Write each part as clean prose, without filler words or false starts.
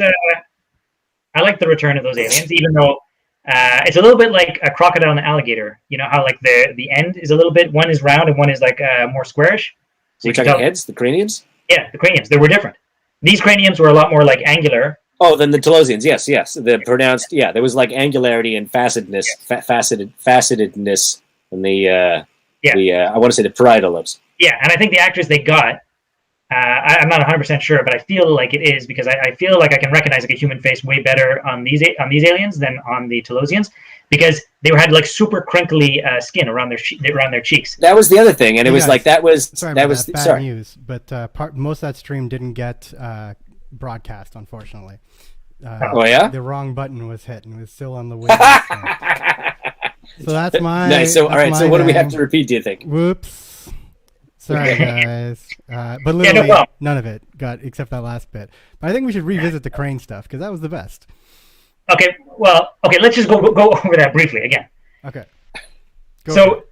I liked the return of those aliens, even though it's a little bit like a crocodile and an alligator. You know how like the end is a little bit, one is round and one is like more squarish. So we're talking heads, the craniums? Yeah, the craniums. They were different. These craniums were a lot more like angular. Oh, then the Telosians, yes. The pronounced, there was like angularity and facetedness, facetedness in the, I want to say the parietal lobes. Yeah, and I think the actors they got, I'm not 100% sure, but I feel like it is because I feel like I can recognize like a human face way better on these aliens than on the Telosians because they had like super crinkly skin around their cheeks. That was the other thing, and it was like that was bad news. But most of that stream didn't get broadcast, unfortunately. Oh yeah, the wrong button was hit, and it was still on the way. So that's my nice. So all right, so what do we have to repeat? Do you think? Whoops. Sorry, guys. But literally none of it got except that last bit. But I think we should revisit the crane stuff because that was the best. Okay. Well, okay. Let's just go over that briefly again. Okay. So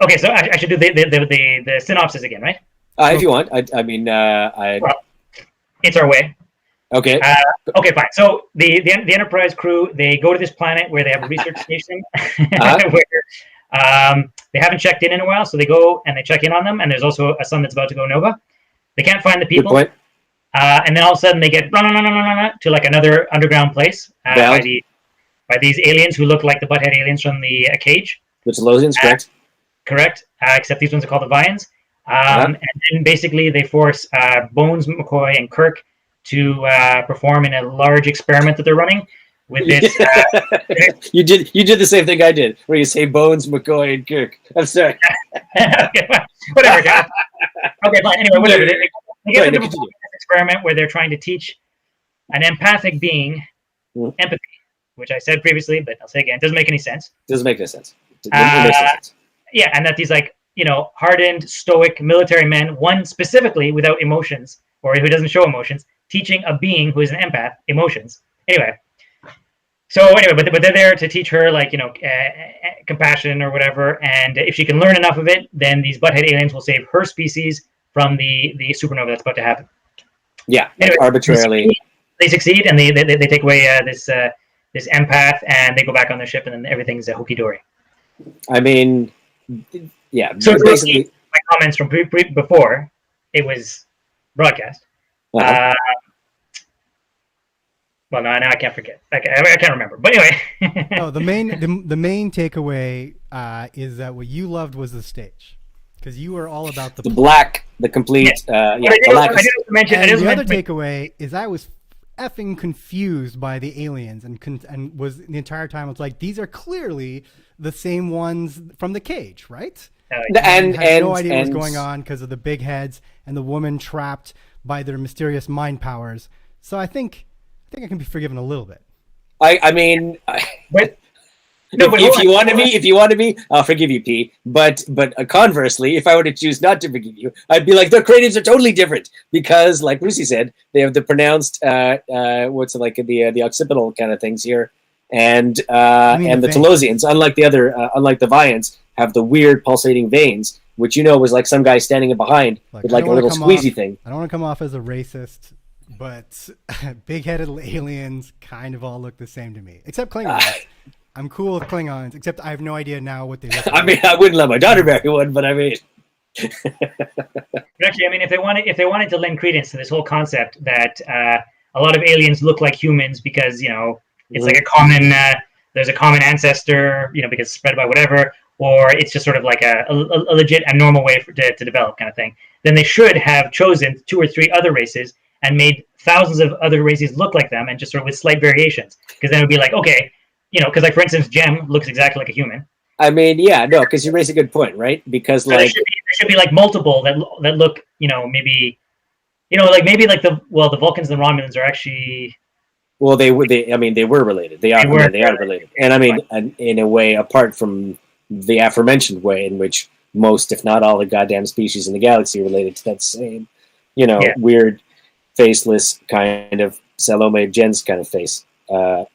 I should do the synopsis again, right? If you want. Well, it's our way. Okay. Okay, fine. So the Enterprise crew, they go to this planet where they have a research station where they haven't checked in a while, so they go and they check in on them, and there's also a sun that's about to go nova. They can't find the people. Good point. And then all of a sudden they get to like another underground place by these aliens who look like the butthead aliens from the cage. The Telosians, correct? Correct. Except these ones are called the Vians. And then basically they force Bones, McCoy, and Kirk to perform in a large experiment that they're running with this. You did the same thing I did, where you say Bones, McCoy, and Kirk. I'm sorry. Okay, whatever, guys. Okay, fine. Anyway, whatever. They get into this experiment where they're trying to teach an empathic being empathy, which I said previously, but I'll say again, it doesn't make any sense. Doesn't make any sense. It makes no sense. Yeah, and that these like hardened, stoic military men, one specifically without emotions or who doesn't show emotions, teaching a being who is an empath emotions. Anyway, but they're there to teach her like compassion or whatever, and if she can learn enough of it, then these butthead aliens will save her species from the supernova that's about to happen. Yeah, anyway, arbitrarily. They succeed, and they take away this empath, and they go back on their ship, and then everything's a hokey dory. I mean, yeah. So basically, my comments from before it was broadcast. Well, now I can't forget. I can't remember. But anyway. No, the main takeaway is that what you loved was the stage, because you were all about the black, the complete. I did other takeaway is I was effing confused by the aliens and was the entire time it's like these are clearly the same ones from the cage, right? And had no idea what was going on because of the big heads and the woman trapped by their mysterious mind powers. So I think I can be forgiven a little bit. I mean, if you want to be, I'll forgive you, P. But conversely, if I were to choose not to forgive you, I'd be like, their craniums are totally different because, like Lucy said, they have the pronounced what's it like the occipital kind of things here, and the Telosians, unlike the Vians, have the weird pulsating veins, which was like some guy standing behind with like a little squeezy thing. I don't want to come off as a racist, but big-headed aliens kind of all look the same to me, except Klingons. I'm cool with Klingons, except I have no idea now what they look like. I mean, I wouldn't let my daughter marry one, but I mean... Actually, I mean, if they wanted to lend credence to this whole concept that a lot of aliens look like humans because, it's like a common... there's a common ancestor, because it's spread by whatever, or it's just sort of like a legit and normal way to develop kind of thing, then they should have chosen 2 or 3 other races and made thousands of other races look like them and just sort of with slight variations. Because then it would be like, okay, because like for instance, Jem looks exactly like a human. I mean, yeah, no, because you raise a good point, right? Because so there should be like multiple that look, maybe, maybe like the Vulcans and the Romulans are actually. Well, they were related. They are related, and I mean, in a way, apart from the aforementioned way in which most, if not all, the goddamn species in the galaxy are related to that same, weird, faceless kind of Salome Jens kind of face. But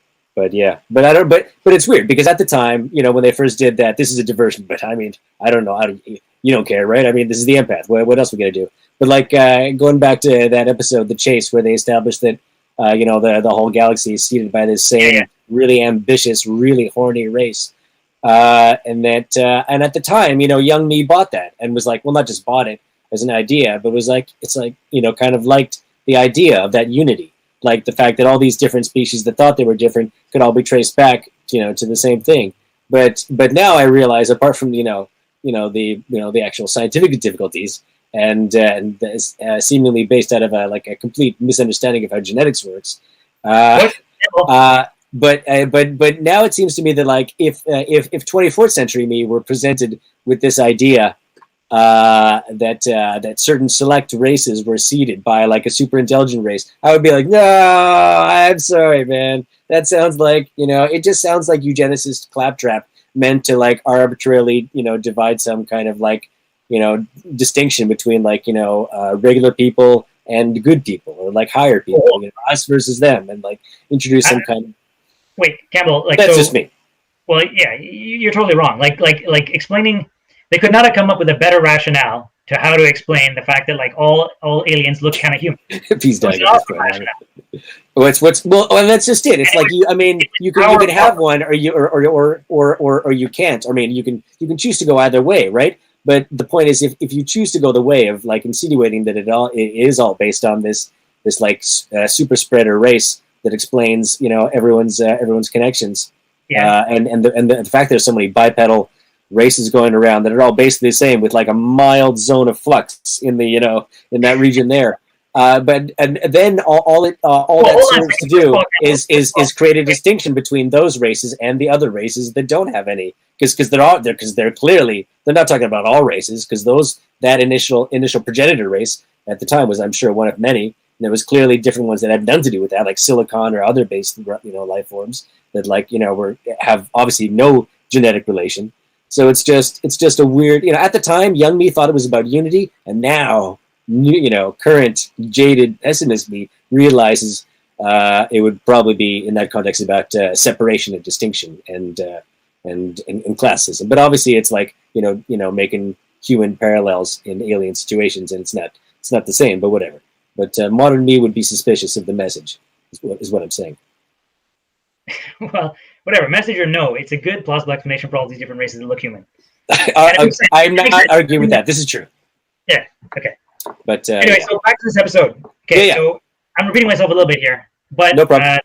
it's weird because at the time, when they first did that, this is a diversion. But I mean, I don't know. You don't care, right? I mean, this is the empath. What else are we gonna do? But like going back to that episode, The Chase, where they established that the whole galaxy is seeded by this same really ambitious, really horny race. And at the time, young me bought that and was like, well, not just bought it as an idea, but was like, it's like, kind of liked the idea of that unity, like the fact that all these different species that thought they were different could all be traced back, to the same thing. But now I realize, apart from the actual scientific difficulties and seemingly based out of a complete misunderstanding of how genetics works. But now it seems to me that if 24th century me were presented with this idea that certain select races were seeded by a super intelligent race, I would be like, no, I'm sorry, man. That sounds like it just sounds like eugenicist claptrap meant to arbitrarily divide some kind of distinction between regular people and good people, or higher people, us versus them, and introduce some kind of. Wait, Campbell, that's just me. Well, yeah, you're totally wrong. Explaining, they could not have come up with a better rationale to how to explain the fact that all aliens look kind of human. He's dying. Well, that's just it. It's you can have one, or you can't. I mean, you can choose to go either way, right? But the point is, if you choose to go the way of insinuating that it is all based on this super spreader race that explains everyone's connections, and the fact there's so many bipedal races going around that are all basically the same with a mild zone of flux in the in that region there. But then all that serves to do is create a distinction between those races and the other races that don't have any, because they're clearly, they're not talking about all races, because that initial progenitor race at the time was, I'm sure, one of many. And there was clearly different ones that had nothing to do with that, like silicon or other based life forms that have obviously no genetic relation. So it's just a weird, at the time, young me thought it was about unity, and now current jaded pessimist me realizes it would probably be in that context about separation and distinction and classism. But obviously, it's making human parallels in alien situations, and it's not the same. But whatever. But modern me would be suspicious of the message. Is what I'm saying. Well, whatever, message or no, it's a good plausible explanation for all these different races that look human. I'm not arguing with that. This is true. Yeah. Okay. But anyway, so back to this episode. Okay, so I'm repeating myself a little bit here, but no problem.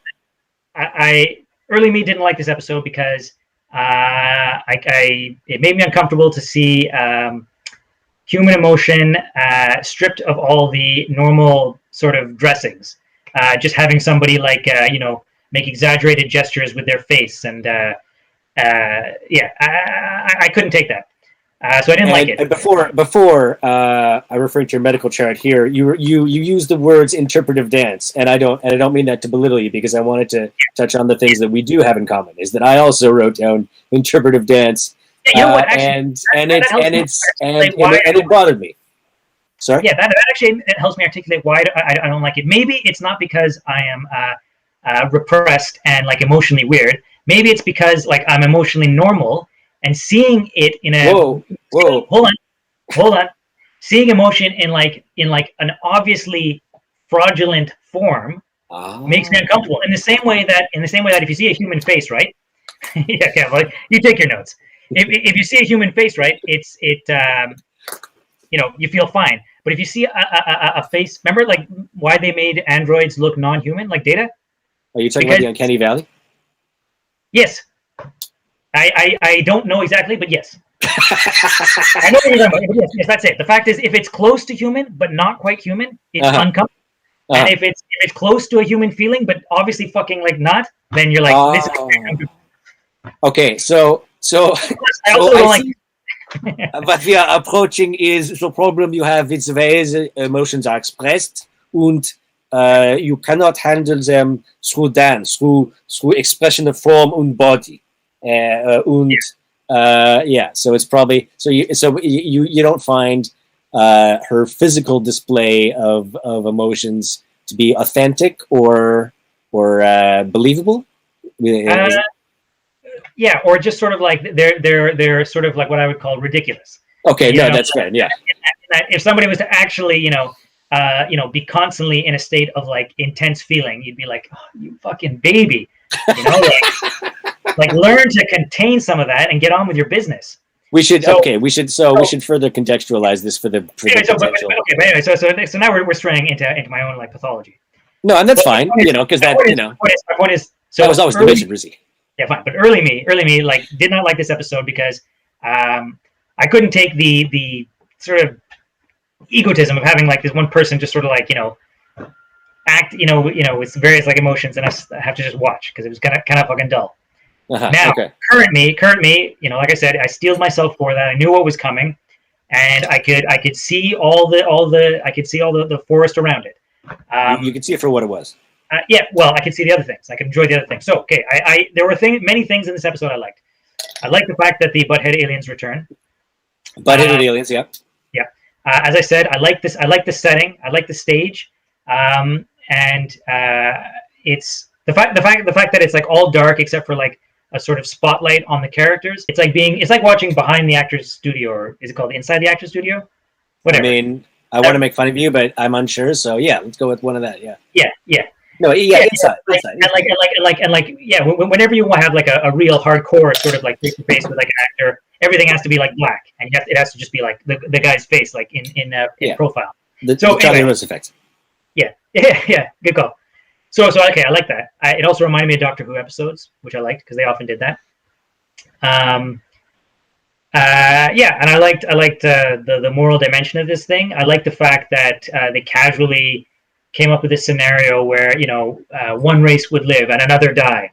Early me didn't like this episode because it made me uncomfortable to see human emotion stripped of all the normal sort of dressings. Just having somebody make exaggerated gestures with their face, and I couldn't take that. So I didn't like it. And before I refer to your medical chart here, you use the words interpretive dance, and I don't mean that to belittle you, because I wanted to touch on the things that we do have in common. Is that I also wrote down interpretive dance, and it bothered me. Sorry. Yeah, that actually it helps me articulate why I don't like it. Maybe it's not because I am repressed and emotionally weird. Maybe it's because I'm emotionally normal. And seeing it in a hold on, seeing emotion in an obviously fraudulent form makes me uncomfortable. In the same way that if you see a human face, right? Yeah, Kevin, you take your notes. If you see a human face, right, you feel fine. But if you see a face, remember why they made androids look non-human, like Data? Are you talking about the Uncanny Valley? Yes. I don't know exactly, but yes. I know what you're talking about. Yes, that's it. The fact is, if it's close to human but not quite human, it's uncomfortable. And if it's close to a human feeling but obviously fucking not, then you're this is uncomfortable. Okay, so I also don't like. What we are approaching is the problem you have with the ways emotions are expressed, and you cannot handle them through dance, through expression of form and body. So it's probably you don't find her physical display of emotions to be authentic or believable. Or just sort of they're sort of what I would call ridiculous. Okay, that's fair. Yeah. If somebody was to actually be constantly in a state of like intense feeling. You'd be like, oh, you fucking baby, like learn to contain some of that and get on with your business. We should we should further contextualize this for the potential. So now we're straying into my own like pathology. No, and that's fine, because that my point is so that was always the mission, Rizzy. Yeah, fine. But early me like did not like this episode because I couldn't take the sort of egotism of having like this one person just sort of like act with various like emotions, and I have to just watch because it was kind of fucking dull. Now, current me, like I said, I steeled myself for that. I knew what was coming, and I could see all the forest around it. You could see it for what it was. Well, I could see the other things. I could enjoy the other things. So, there were many things in this episode I liked. I liked the fact that the butthead aliens return. Butthead aliens, yeah. Yeah. As I said, I like this. I like the setting. I like the stage, and it's the fact that it's like all dark except for like a sort of spotlight on the characters. It's like watching behind the actor's studio, or is it called inside the actor's studio? Whatever. I mean, I want to make fun of you, but I'm unsure. So yeah, let's go with one of that. Yeah. Yeah. No, inside. Whenever you want to have like a real hardcore sort of like face to face with like an actor, everything has to be like black, and it has to just be like the guy's face, like in profile. The Charlie Rose effect. Yeah, good call. So okay, I like that. It also reminded me of Doctor Who episodes, which I liked because they often did that. And I liked the moral dimension of this thing. I like the fact that they casually came up with this scenario where one race would live and another die.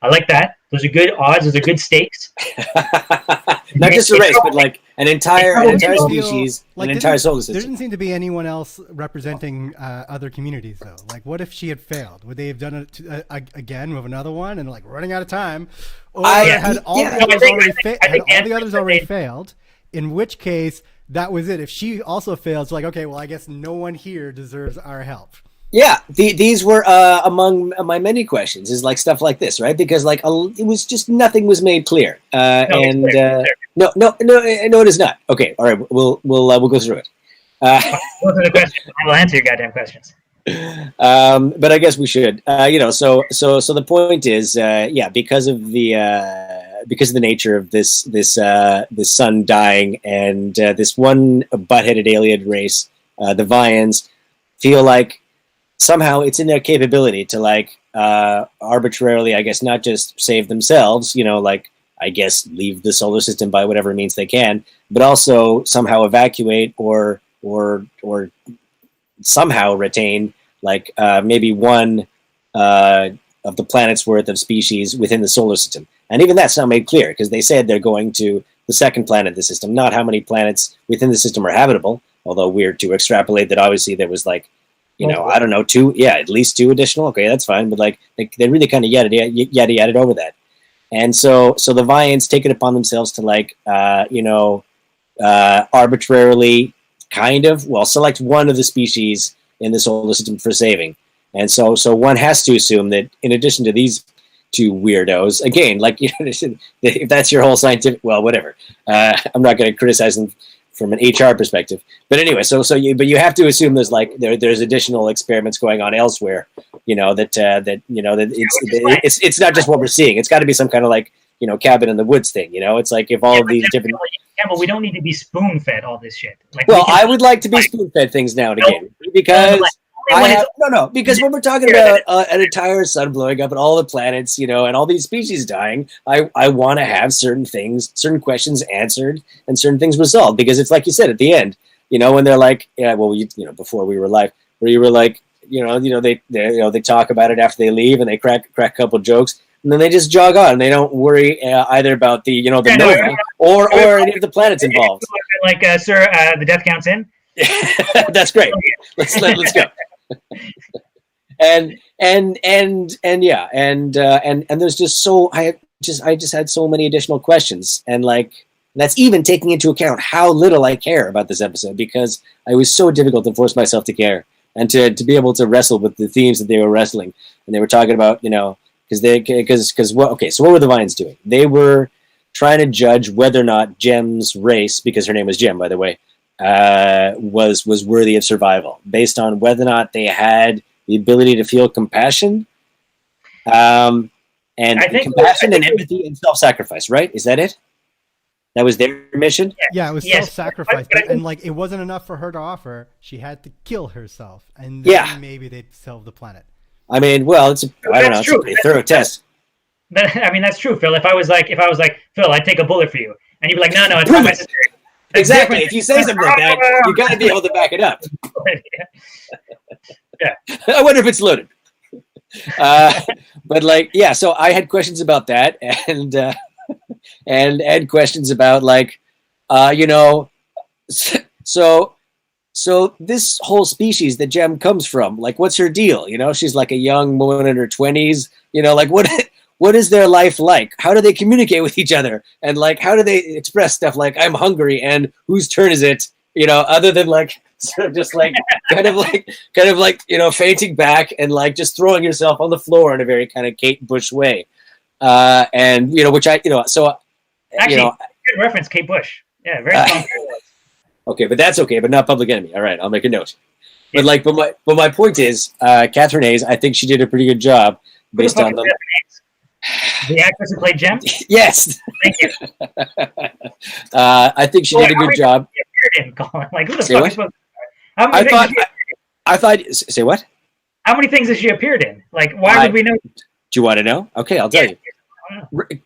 I like that. Those are good odds. Those are good stakes. Not just a race, but like an entire species, an entire solar system. There didn't seem to be anyone else representing other communities, though. Like, what if she had failed? Would they have done it again with another one and like running out of time? Or had all the others already failed? In which case, that was it. If she also failed, it's like, okay, well, I guess no one here deserves our help. Yeah, these were among my many questions. Is like stuff like this, right? Because like it was just nothing was made clear. No, it is not. Okay, all right, we'll go through it. Those are the questions. I will answer your goddamn questions. But I guess we should. So the point is, because of the nature of this sun dying and this one butt-headed alien race, the Vians, feel like somehow it's in their capability to like arbitrarily, I guess, not just save themselves, I guess leave the solar system by whatever means they can, but also somehow evacuate or somehow retain like maybe one of the planet's worth of species within the solar system. And even that's not made clear because they said they're going to the second planet of the system, not how many planets within the system are habitable, although weird to extrapolate that obviously there was like, I don't know, at least two additional. Okay, that's fine. But like they really kind of yada over that. And so the Vians take it upon themselves to like, arbitrarily select one of the species in the solar system for saving. And so one has to assume that in addition to these two weirdos, again, like, if that's your whole scientific, well, whatever. I'm not going to criticize them from an HR perspective, but anyway, but you have to assume there's like there's additional experiments going on elsewhere. That it's not just what we're seeing. It's got to be some kind of like cabin in the woods thing. It's like if all of these different. Campbell, we don't need to be spoon fed all this shit. Like, I would like to be spoon fed things now and again because. Because when we're talking about an entire sun blowing up and all the planets, and all these species dying, I want to have certain questions answered and certain things resolved. Because it's like you said at the end, when they're like, before we were live, where you were like, they talk about it after they leave and they crack a couple jokes and then they just jog on. They don't worry either about the nova or any of the planets involved. Like, sir, the death count's in. That's great. Let's go. and there's just I just had so many additional questions, and like that's even taking into account how little I care about this episode because I was so difficult to force myself to care and to be able to wrestle with the themes that they were wrestling, and they were talking about so what were the Vians doing? They were trying to judge whether or not Jem's race, because her name was Jem, by the way, was worthy of survival based on whether or not they had the ability to feel compassion, and compassion and empathy and self-sacrifice. Right? Is that it? That was their mission? Yeah, it was self-sacrifice. And like, it wasn't enough for her to offer. She had to kill herself. And then maybe they'd save the planet. I mean, well, it's a pretty thorough test. I mean, that's true, Phil. If I was like, Phil, I'd take a bullet for you. And you'd be like, no, it's not my sister. Exactly. If you say something like that, you got to be able to back it up. Yeah. I wonder if it's loaded. But like, yeah, so I had questions about that, and had questions about like, so this whole species that Jem comes from, like, what's her deal? She's like a young woman in her 20s. Like what is their life like? How do they communicate with each other? And like, how do they express stuff like I'm hungry and whose turn is it? Other than like sort of just like kind of like fainting back and like just throwing yourself on the floor in a very kind of Kate Bush way. And which so actually good reference, Kate Bush. Yeah, very strong. Okay, but that's okay, but not Public Enemy. All right, I'll make a note. But like, but my point is, Catherine Hayes, I think she did a pretty good job based on the actress who played Jem. Yes. Thank you. I think she did a good job. Like, who the fuck is supposed to... I thought. Say what? How many things has she appeared in? Like, why would we know? Do you want to know? Okay, I'll tell you.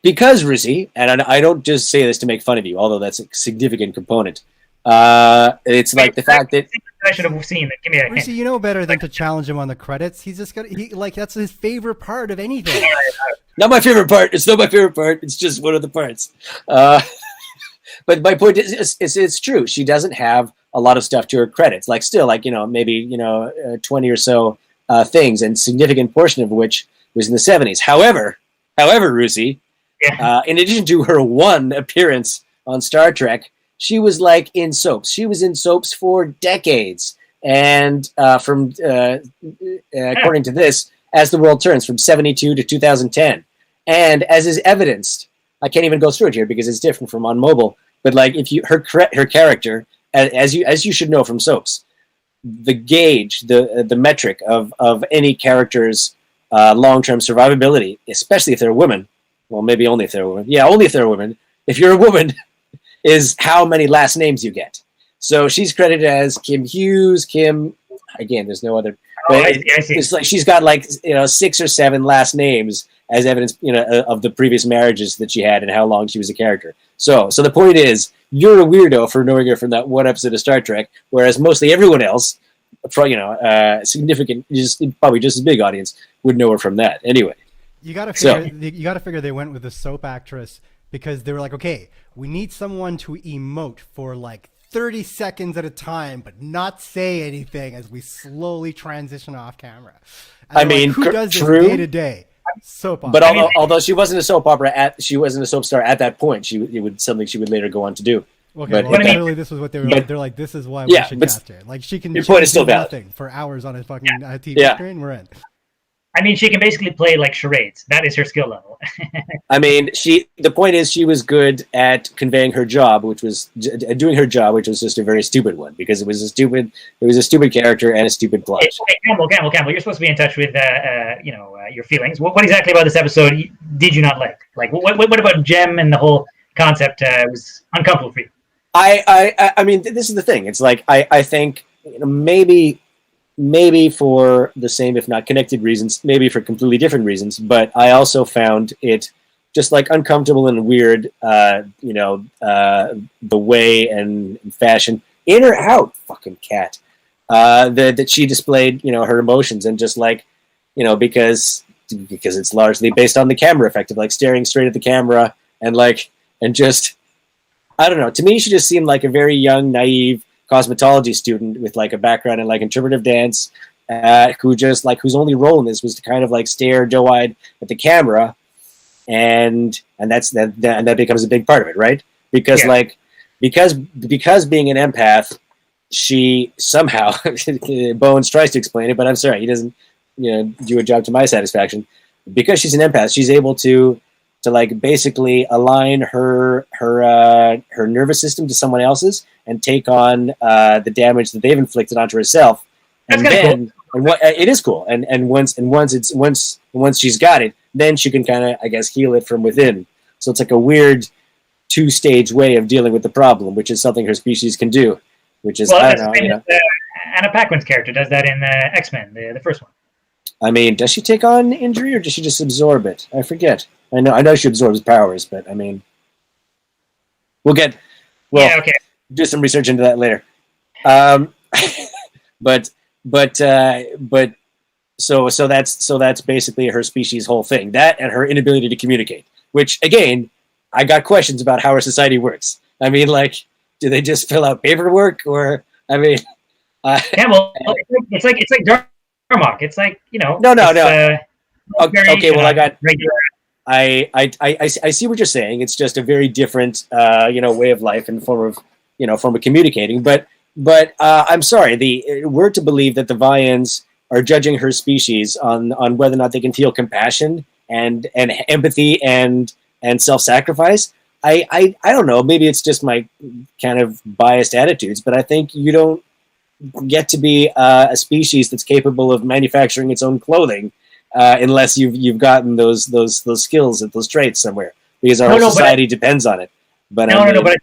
Because Rizzy, and I don't just say this to make fun of you, although that's a significant component. It's like the fact that I should have seen it. Give me a hint. You know better than to challenge him on the credits. He's just got that's his favorite part of anything. Not my favorite part. It's not my favorite part. It's just one of the parts. But my point is, it's true. She doesn't have a lot of stuff to her credits. Like still, like maybe 20 or so things, and significant portion of which was in the 70s. However, Rusi, in addition to her one appearance on Star Trek, she was like in soaps. She was in soaps for decades, and according to this, As the World Turns, from 72 to 2010, and as is evidenced, I can't even go through it here because it's different from on mobile. But like, if her character, as you should know from soaps, the gauge, the metric of any character's long-term survivability, especially if they're a woman. Well, maybe only if they're a woman. Yeah, only if they're a woman. If you're a woman, is how many last names you get. So she's credited as Kim Hughes, Kim. Again, there's no other. I see. It's like she's got like 6 or 7 last names as evidence, of the previous marriages that she had and how long she was a character. So the point is, you're a weirdo for knowing her from that one episode of Star Trek, whereas mostly everyone else, significant, probably just as big audience, would know her from that. Anyway, you got to figure they went with a soap actress because they were like, okay, we need someone to emote for like 30 seconds at a time, but not say anything as we slowly transition off camera. And I mean, who does true. This day to day? Soap opera. But although she wasn't a soap opera she wasn't a soap star at that point, it would something she would later go on to do. Okay, but literally, this was what they were like. They're like, this is why we should cast her. Like, she can. Your point is still valid. Nothing for hours on a fucking TV screen. We're in. I mean, she can basically play like charades. That is her skill level. I mean, the point is she was good at conveying her job, which was doing her job, which was just a very stupid one because it was a stupid character and a stupid plot. Hey, Campbell, you're supposed to be in touch with, your feelings. What exactly about this episode did you not like? Like, what about Jem and the whole concept was uncomfortable for you? I mean, this is the thing. It's like, I think maybe for the same, if not connected reasons, maybe for completely different reasons, but I also found it just like uncomfortable and weird, the way and fashion, in or out, fucking cat, that she displayed, her emotions, and just like, because it's largely based on the camera effect of like staring straight at the camera and just, I don't know, to me, she just seemed like a very young, naive cosmetology student with like a background in like interpretive dance, whose only role in this was to kind of like stare doe-eyed at the camera, and that becomes a big part of it, right? Because because being an empath, she somehow Bones tries to explain it, but I'm sorry, he doesn't do a job to my satisfaction. Because she's an empath, she's able to to like basically align her nervous system to someone else's and take on the damage that they've inflicted onto herself. And then, cool. And what it is cool. And once she's got it, then she can kind of, I guess, heal it from within. So it's like a weird 2-stage way of dealing with the problem, which is something her species can do. Which is, I don't know. You know. Anna Paquin's character does that in X-Men, the first one. I mean, does she take on injury or does she just absorb it? I forget. I know she absorbs powers, but I mean, we'll do some research into that later. So that's basically her species' whole thing. That and her inability to communicate. Which again, I got questions about how our society works. I mean, like, do they just fill out paperwork, or I mean? Yeah, well, it's like Darmok. It's like, you know. No. Okay, well, I got regular. I see what you're saying. It's just a very different, way of life and form of communicating. But I'm sorry. We're to believe that the Vians are judging her species on whether or not they can feel compassion and empathy and self-sacrifice. I don't know. Maybe it's just my kind of biased attitudes, but I think you don't get to be a species that's capable of manufacturing its own clothing unless you've gotten those skills and those traits somewhere, because our whole society depends on it. But but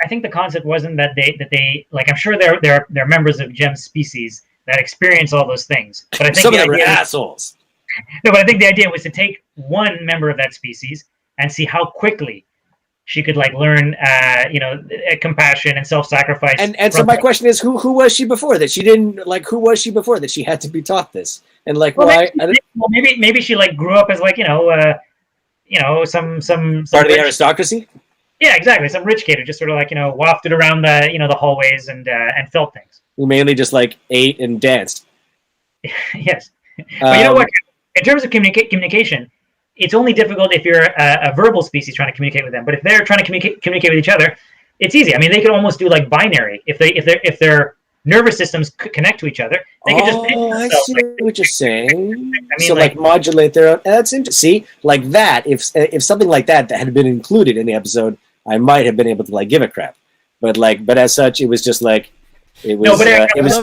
I think the concept wasn't that they like, I'm sure they're members of Gem's species that experience all those things. But I think some of them are assholes. No, but I think the idea was to take one member of that species and see how quickly she could like learn, compassion and self-sacrifice. And so my question is, who was she before that she didn't like? Who was she before that she had to be taught this? And like, why? Maybe she like grew up as like some part of the aristocracy. Yeah, exactly. Some rich kid who just sort of like wafted around the hallways and felt things. Who mainly just like ate and danced. Yes, but you know what? In terms of communication, it's only difficult if you're a verbal species trying to communicate with them. But if they're trying to communicate with each other, it's easy. I mean, they could almost do like binary. If their nervous systems connect to each other, they could just. I see what you're saying. I mean, so like modulate their own. That's interesting. See, like that. If something like that had been included in the episode, I might have been able to like give a crap. But as such, it was just like. It was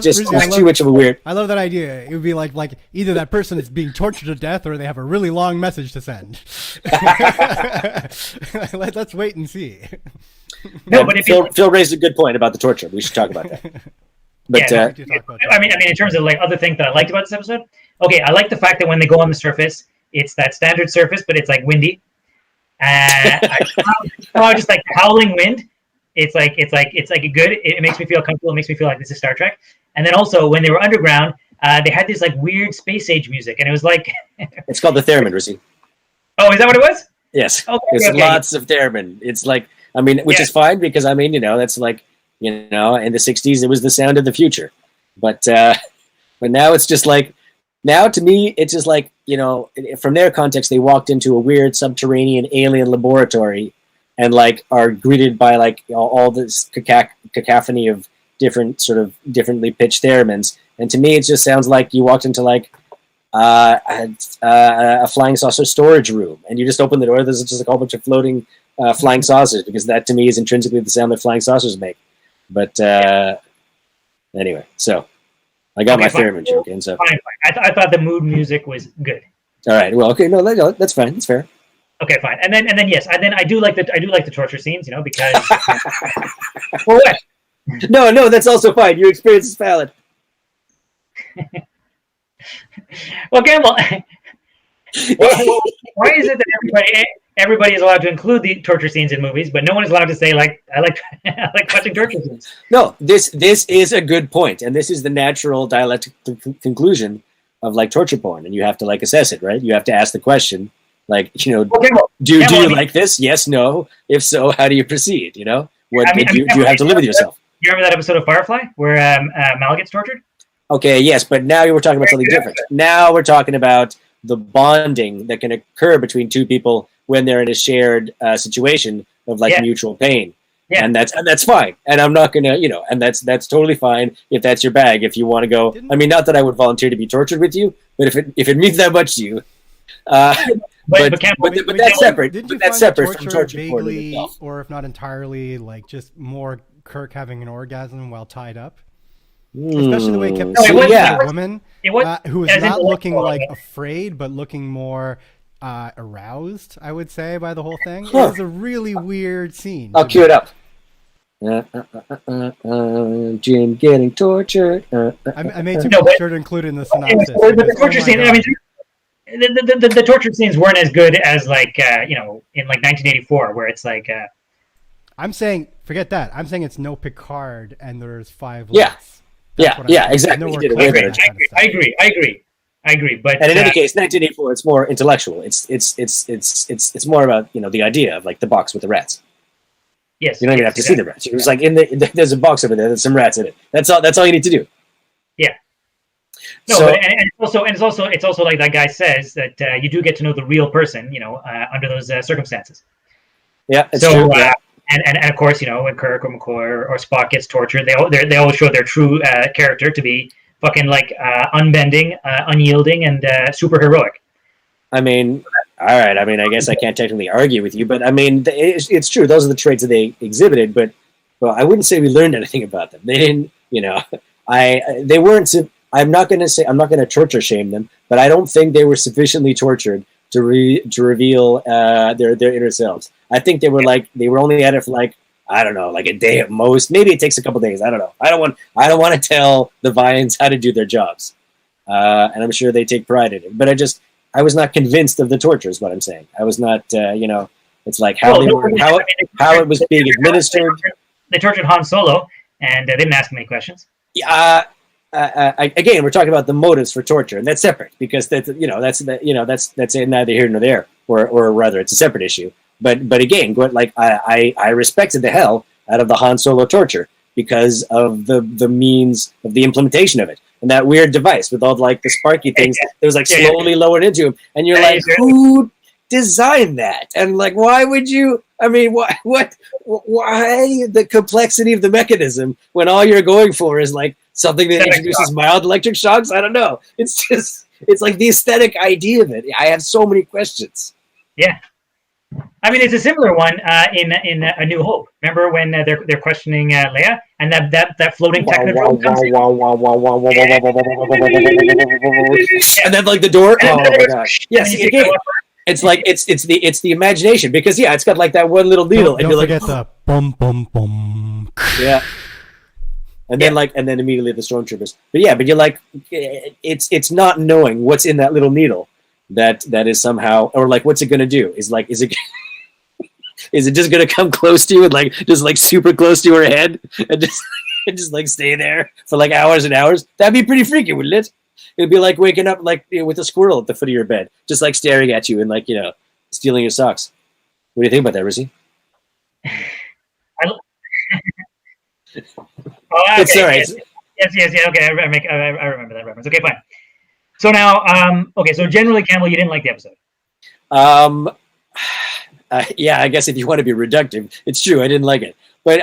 just too much of a weird. I love that idea. It would be like either that person is being tortured to death, or they have a really long message to send. Let's wait and see. No, but Phil raised a good point about the torture. We should talk about that. But I mean, in terms of like other things that I liked about this episode, okay, I like the fact that when they go on the surface, it's that standard surface, but it's like windy. I just like howling wind. It's like a good. It makes me feel comfortable. It makes me feel like this is Star Trek. And then also when they were underground, they had this like weird space age music, and it was like. It's called the theremin, Russi. Oh, is that what it was? Yes. Okay, lots of theremin. It's like, I mean, which is fine because I mean, that's like, in the '60s it was the sound of the future, but now it's just like, now to me it's just like, from their context they walked into a weird subterranean alien laboratory. And like are greeted by like all this cacophony of different sort of differently pitched theremins, and to me it just sounds like you walked into like a flying saucer storage room, and you just open the door. There's just like a whole bunch of floating flying saucers, because that to me is intrinsically the sound that flying saucers make. But anyway, so I got my theremin joke in. So fine. I thought the mood music was good. All right. Well, okay. No, that's fine. That's fair. Okay, fine. And then yes, I do like the torture scenes, because. Well, what? No, that's also fine. Your experience is valid. Well, Gamble, why is it that everybody is allowed to include the torture scenes in movies, but no one is allowed to say like I like watching torture scenes? No, this is a good point, and this is the natural dialectic conclusion of like torture porn, and you have to like assess it, right? You have to ask the question. Like, do you like this? Yes, no. If so, how do you proceed? Do you have to live with yourself? You remember that episode of Firefly where Mal gets tortured? Okay, yes, but now you were talking about something different. Now we're talking about the bonding that can occur between two people when they're in a shared situation of like mutual pain. Yeah. And that's fine. And I'm not gonna, and that's totally fine if that's your bag. If you want to go, I mean, not that I would volunteer to be tortured with you, but if it means that much to you. But that's separate. Didn't you But that's find separate from torture porn vaguely, itself. or if not entirely, like just more Kirk having an orgasm while tied up? Especially the way he kept the woman who was not looking like afraid, but looking more aroused, I would say, by the whole thing. It was a really weird scene. I'll cue it up. Jim getting tortured. I made sure to include it in the synopsis. The torture scene. I mean, the torture scenes weren't as good as like in like 1984, where it's like. I'm saying, forget that. I'm saying it's no Picard, and there's 5 Yeah. lights. Exactly. I agree. But in any case, 1984, it's more intellectual. It's more about the idea of like the box with the rats. Yes. You don't even have to see the rats. It was like there's a box over there. There's some rats in it. That's all you need to do. Yeah. No, but it's also like that guy says that you do get to know the real person, under those circumstances. Yeah. It's true. Yeah. And of course, when Kirk or McCoy or Spock gets tortured, they always show their true character to be fucking like unbending, unyielding, and super heroic. I mean, all right. I mean, I guess I can't technically argue with you, but I mean, it's true. Those are the traits that they exhibited. But I wouldn't say we learned anything about them. They didn't. They weren't. I'm not going to torture shame them, but I don't think they were sufficiently tortured to reveal their inner selves. I think they were only at it for like, I don't know, like a day at most. Maybe it takes a couple days. I don't know. I don't want to tell the Vians how to do their jobs, and I'm sure they take pride in it. But I was not convinced of the torture. Is what I'm saying. I was not. It's like how it was being administered. They tortured Han Solo, and they didn't ask him any questions. Again, we're talking about the motives for torture, and that's separate because that's neither here nor there, or rather, it's a separate issue. But again, I respected the hell out of the Han Solo torture because of the means of the implementation of it, and that weird device with all like the sparky things that was like slowly lowered into him, and you're like, who designed that? And like, why would you? I mean, why the complexity of the mechanism when all you're going for is like something that introduces mild electric shocks? I don't know. It's like the aesthetic idea of it. I have so many questions. Yeah. I mean, it's a similar one in A New Hope. Remember when they're questioning Leia and that floating technodrome comes in? And then like the door. Oh my gosh! Yes, it's like it's the imagination because it's got like that one little needle and you're forget the bum bum bum. Yeah. And then immediately the stormtroopers. But you're like, it's not knowing what's in that little needle that is somehow, or like what's it gonna do? Is it just gonna come close to you and like just like super close to your head and just like stay there for like hours and hours? That'd be pretty freaky, wouldn't it? It'd be like waking up like with a squirrel at the foot of your bed, just like staring at you and like stealing your socks. What do you think about that, Rizzy? Okay. It's all right. Yes. Okay, I remember that reference. Okay, fine. So now, so generally, Campbell, you didn't like the episode. I guess if you want to be reductive, it's true. I didn't like it, but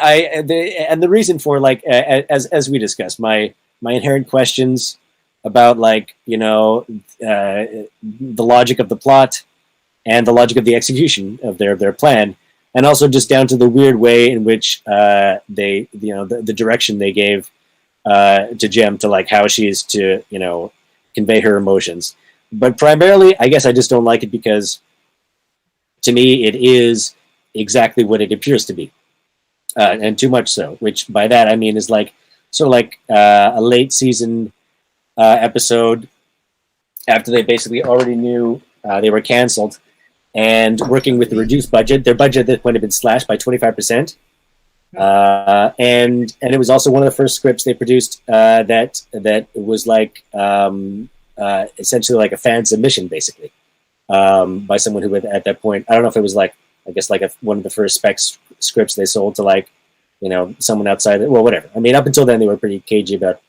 the reason for like as we discussed, my inherent questions about like the logic of the plot and the logic of the execution of their plan. And also just down to the weird way in which the direction they gave to Jem to like how she is to, convey her emotions. But primarily, I guess I just don't like it because to me, it is exactly what it appears to be. And too much so, which by that I mean is like sort of like a late season episode after they basically already knew they were canceled. And working with the reduced budget, their budget at this point had been slashed by 25%. And it was also one of the first scripts they produced that was like essentially like a fan submission, basically, by someone who had at that point, I don't know if it was like, I guess like one of the first spec scripts they sold to like, someone outside. Well, whatever. I mean, up until then they were pretty cagey about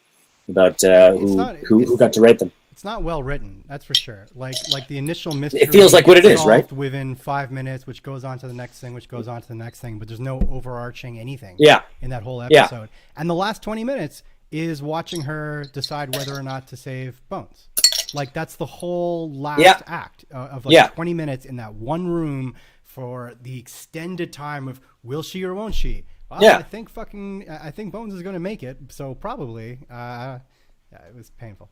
who got to write them. It's not well written, that's for sure. Like the initial mystery. It feels like what it is, right? Within 5 minutes, which goes on to the next thing, which goes on to the next thing, but there's no overarching anything. In that whole episode. And the last 20 minutes is watching her decide whether or not to save Bones. Like that's the whole last act of like 20 minutes in that one room for the extended time of will she or won't she? Well, I think Bones is going to make it, so probably. It was painful.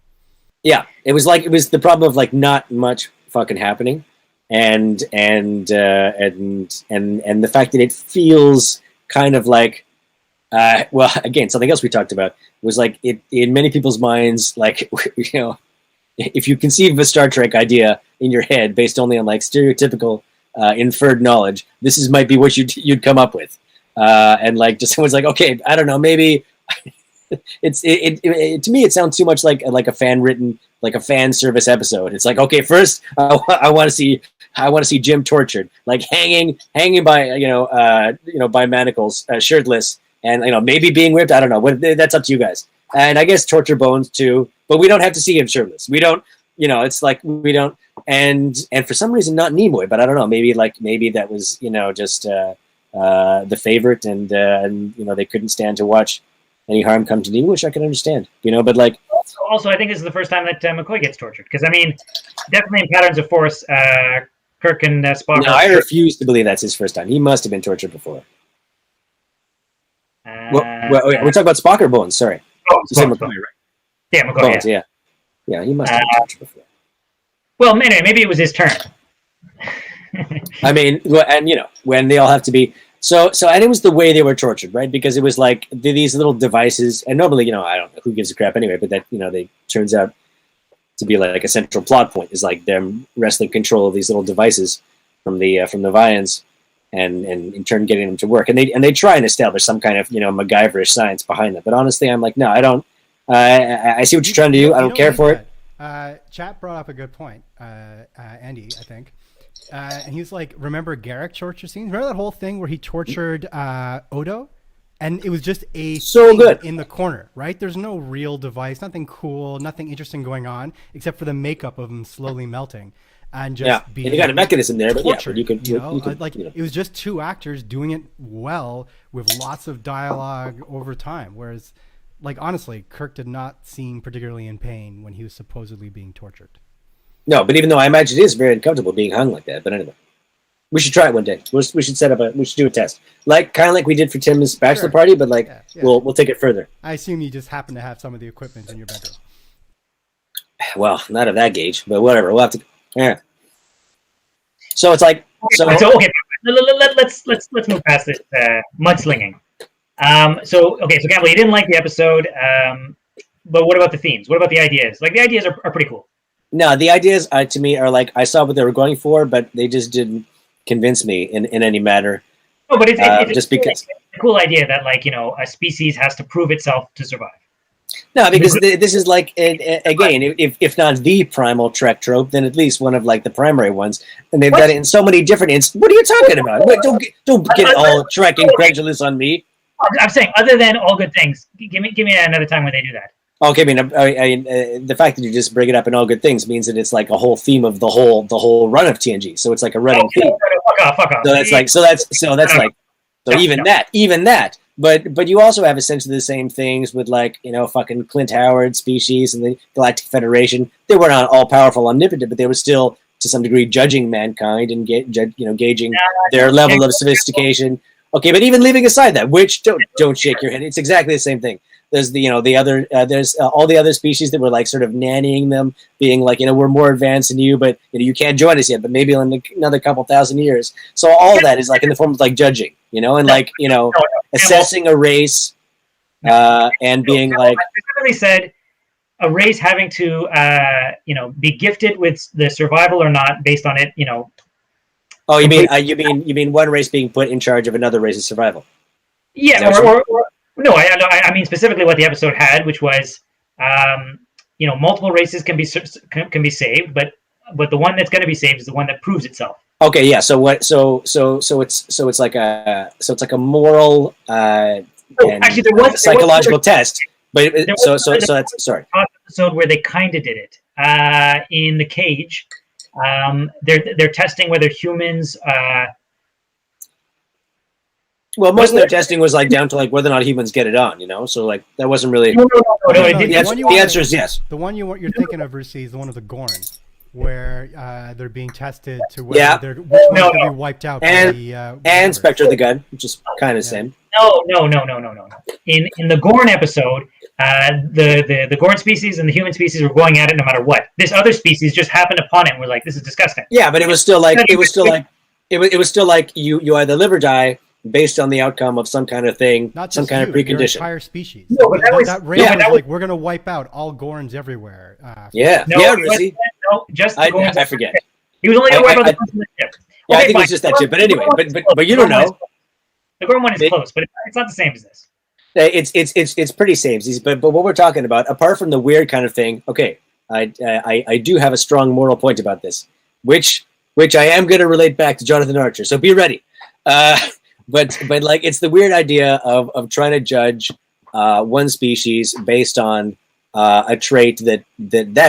Yeah, it was the problem of like not much fucking happening, and the fact that it feels kind of like, well, again, something else we talked about was like it in many people's minds, like if you conceive of a Star Trek idea in your head based only on like stereotypical inferred knowledge, this might be what you'd come up with, and like just someone's like, okay, I don't know, maybe. It to me it sounds too much like a fan written, like a fan service episode. It's like, okay, first I want to see Jim tortured, like hanging by by manacles, shirtless, and maybe being whipped. I don't know. That's up to you guys. And I guess torture Bones too, but we don't have to see him shirtless. We don't. It's like we don't. And for some reason not Nimoy, but I don't know. Maybe that was just the favorite, and they couldn't stand to watch any harm come to Nimoy, which I can understand, but like. Also, I think this is the first time that McCoy gets tortured, because I mean, definitely in Patterns of Force, Kirk and Spock. No, I refuse to believe that's his first time. He must have been tortured before. We're talking about Spock or Bones. Sorry, McCoy, right? Yeah, McCoy. Bones, yeah, he must have been tortured before. Well, anyway, maybe it was his turn. I mean, and when they all have to be. So, and it was the way they were tortured, right? Because it was like these little devices, and normally, I don't know who gives a crap anyway, but that, they turns out to be like a central plot point is like them wrestling control of these little devices from the Vians, and in turn getting them to work, and they try and establish some kind of MacGyverish science behind them. But honestly, I'm like, no, I don't. I see what you're trying to do. I don't care for it. Chat brought up a good point, Andy, I think. And he was like, remember Garrick torture scenes? Remember that whole thing where he tortured Odo? And it was just good in the corner, right? There's no real device, nothing cool, nothing interesting going on, except for the makeup of him slowly melting. And just being and you got a mechanism there, tortured, but you could it was just two actors doing it well with lots of dialogue over time. Whereas, like, honestly, Kirk did not seem particularly in pain when he was supposedly being tortured. No, but even though I imagine it is very uncomfortable being hung like that. But anyway, we should try it one day. We should we should do a test, kind of like we did for Tim's bachelor party, but we'll take it further. I assume you just happen to have some of the equipment in your bedroom. Well, not of that gauge, but whatever. We'll have to. Yeah. So it's like okay. Let's move past this mudslinging. So Campbell, you didn't like the episode, but what about the themes? What about the ideas? Like the ideas are pretty cool. No, the ideas to me are like I saw what they were going for, but they just didn't convince me in any manner. No, but it's just because it's a cool idea that a species has to prove itself to survive. No, because this is like again, if not the primal Trek trope, then at least one of like the primary ones, and they've done it in so many different. What are you talking about? Wait, don't get all Trek incredulous on me. I'm saying, other than All Good Things, give me another time when they do that. Okay, I mean, the fact that you just bring it up in All Good Things means that it's like a whole theme of the whole run of TNG. So it's like a running theme. Fuck off. Even that. But you also have essentially the same things with fucking Clint Howard species and the Galactic Federation. They were not all powerful, omnipotent, but they were still to some degree judging mankind and gauging their level of sophistication. Okay, but even leaving aside that, which don't shake your head, it's exactly the same thing. There's there's all the other species that were like sort of nannying them, being like, we're more advanced than you, but you can't join us yet, but maybe in another couple thousand years. So all of that is like in the form of like judging, and assessing a race, and being like. I specifically said a race having to, be gifted with the survival or not based on it, Oh, you mean one race being put in charge of another race's survival? Yeah, or no, I mean specifically what the episode had, which was, multiple races can be saved, but the one that's going to be saved is the one that proves itself. Okay, yeah. So what? So it's like a moral actually, there was psychological test. But that's sorry. Episode where they kind of did it in the cage. They're testing whether humans. Well, most of their testing was like down to like whether or not humans get it on, So like that wasn't really. No, the answer is yes. The one you're thinking of, Rusi, is the one of the Gorn, where they're being tested to whether which one's going to be wiped out. And Spectre the Gun, which is kind of the same. No. In the Gorn episode, the Gorn species and the human species were going at it no matter what. This other species just happened upon it and were like, "This is disgusting." Yeah, but it was still like you either live or die based on the outcome of some kind of thing, some kind of precondition. Your entire species. No, but that was like, we're going to wipe out all Gorns everywhere. Just the Gorns. I forget. He was only going to wipe out the person on the ship. Yeah, I think it was just that ship. But anyway, but you don't know. The Gorn one is close, but it's not the same as this. It's pretty same. But what we're talking about, apart from the weird kind of thing, okay, I do have a strong moral point about this, which I am going to relate back to Jonathan Archer. So be ready. But like it's the weird idea of trying to judge one species based on a trait that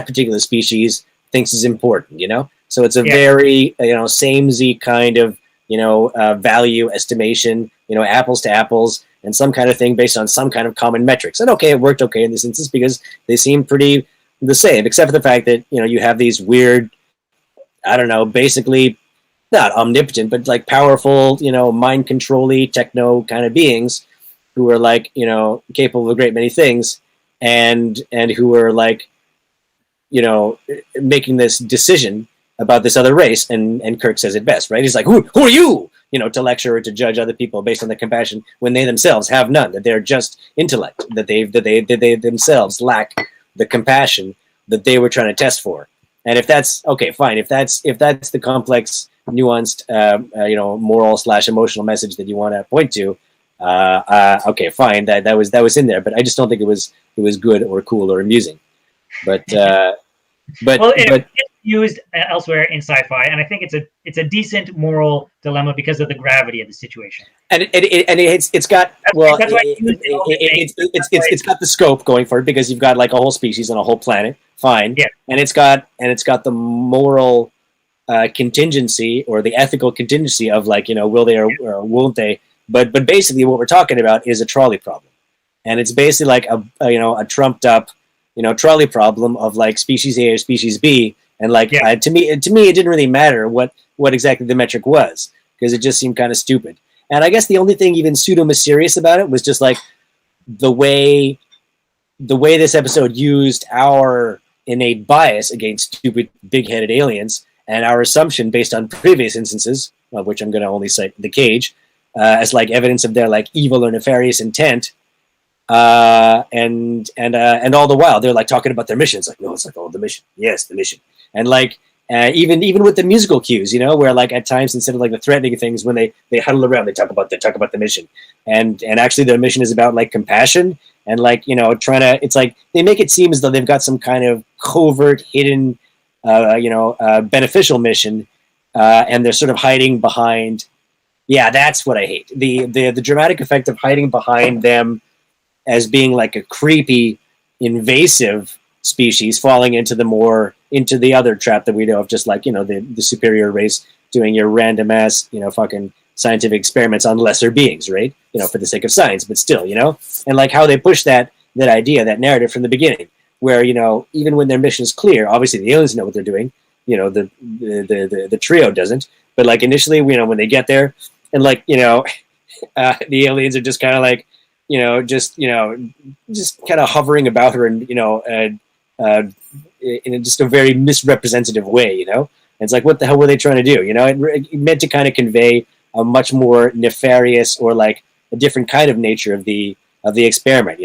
particular species thinks is important, So it's a very samey kind of value estimation, apples to apples, and some kind of thing based on some kind of common metrics. And okay, it worked okay in this instance because they seem pretty the same, except for the fact that you have these weird, I don't know, basically. Not omnipotent, but like powerful, mind control-y techno kind of beings who are like, capable of a great many things and who are like, making this decision about this other race. And Kirk says it best, right? He's like, who are you, to lecture or to judge other people based on their compassion when they themselves have none, that they're just intellect, that they themselves lack the compassion that they were trying to test for. And if that's okay, fine. If that's the complex, nuanced, moral/emotional message that you want to point to, okay, fine. That was in there, but I just don't think it was good or cool or amusing. But it's used elsewhere in sci-fi, and I think it's a decent moral dilemma because of the gravity of the situation. And it's got it's got the scope going for it because you've got like a whole species and a whole planet. Fine. Yeah. And it's got the moral contingency or the ethical contingency of like, will they or won't they? But basically what we're talking about is a trolley problem. And it's basically like a trumped up, trolley problem of like species A or species B. And like, to me, it didn't really matter what exactly the metric was because it just seemed kind of stupid. And I guess the only thing even pseudo mysterious about it was just like the way this episode used our innate bias against stupid big-headed aliens and our assumption based on previous instances, of which I'm going to only cite the Cage, as like evidence of their like evil or nefarious intent. And all the while they're like talking about their missions. Like, no, it's like, the mission. Yes, the mission. And like, even with the musical cues, where like at times instead of like the threatening things, when they huddle around, they talk about the mission. And actually their mission is about like compassion and like, trying to, it's like they make it seem as though they've got some kind of covert, hidden, beneficial mission. And they're sort of hiding behind, that's what I hate. The dramatic effect of hiding behind them as being like a creepy, invasive species falling into the other trap that we know of, just like, the superior race doing your random ass, fucking scientific experiments on lesser beings, right? For the sake of science, but still, and like how they push that idea, that narrative from the beginning, where, even when their mission is clear, obviously the aliens know what they're doing, the trio doesn't, but like initially, when they get there and like, the aliens are just kind of like, just kind of hovering about her and, in just a very misrepresentative way, And it's like, what the hell were they trying to do? It meant to kind of convey a much more nefarious or like a different kind of nature of the experiment,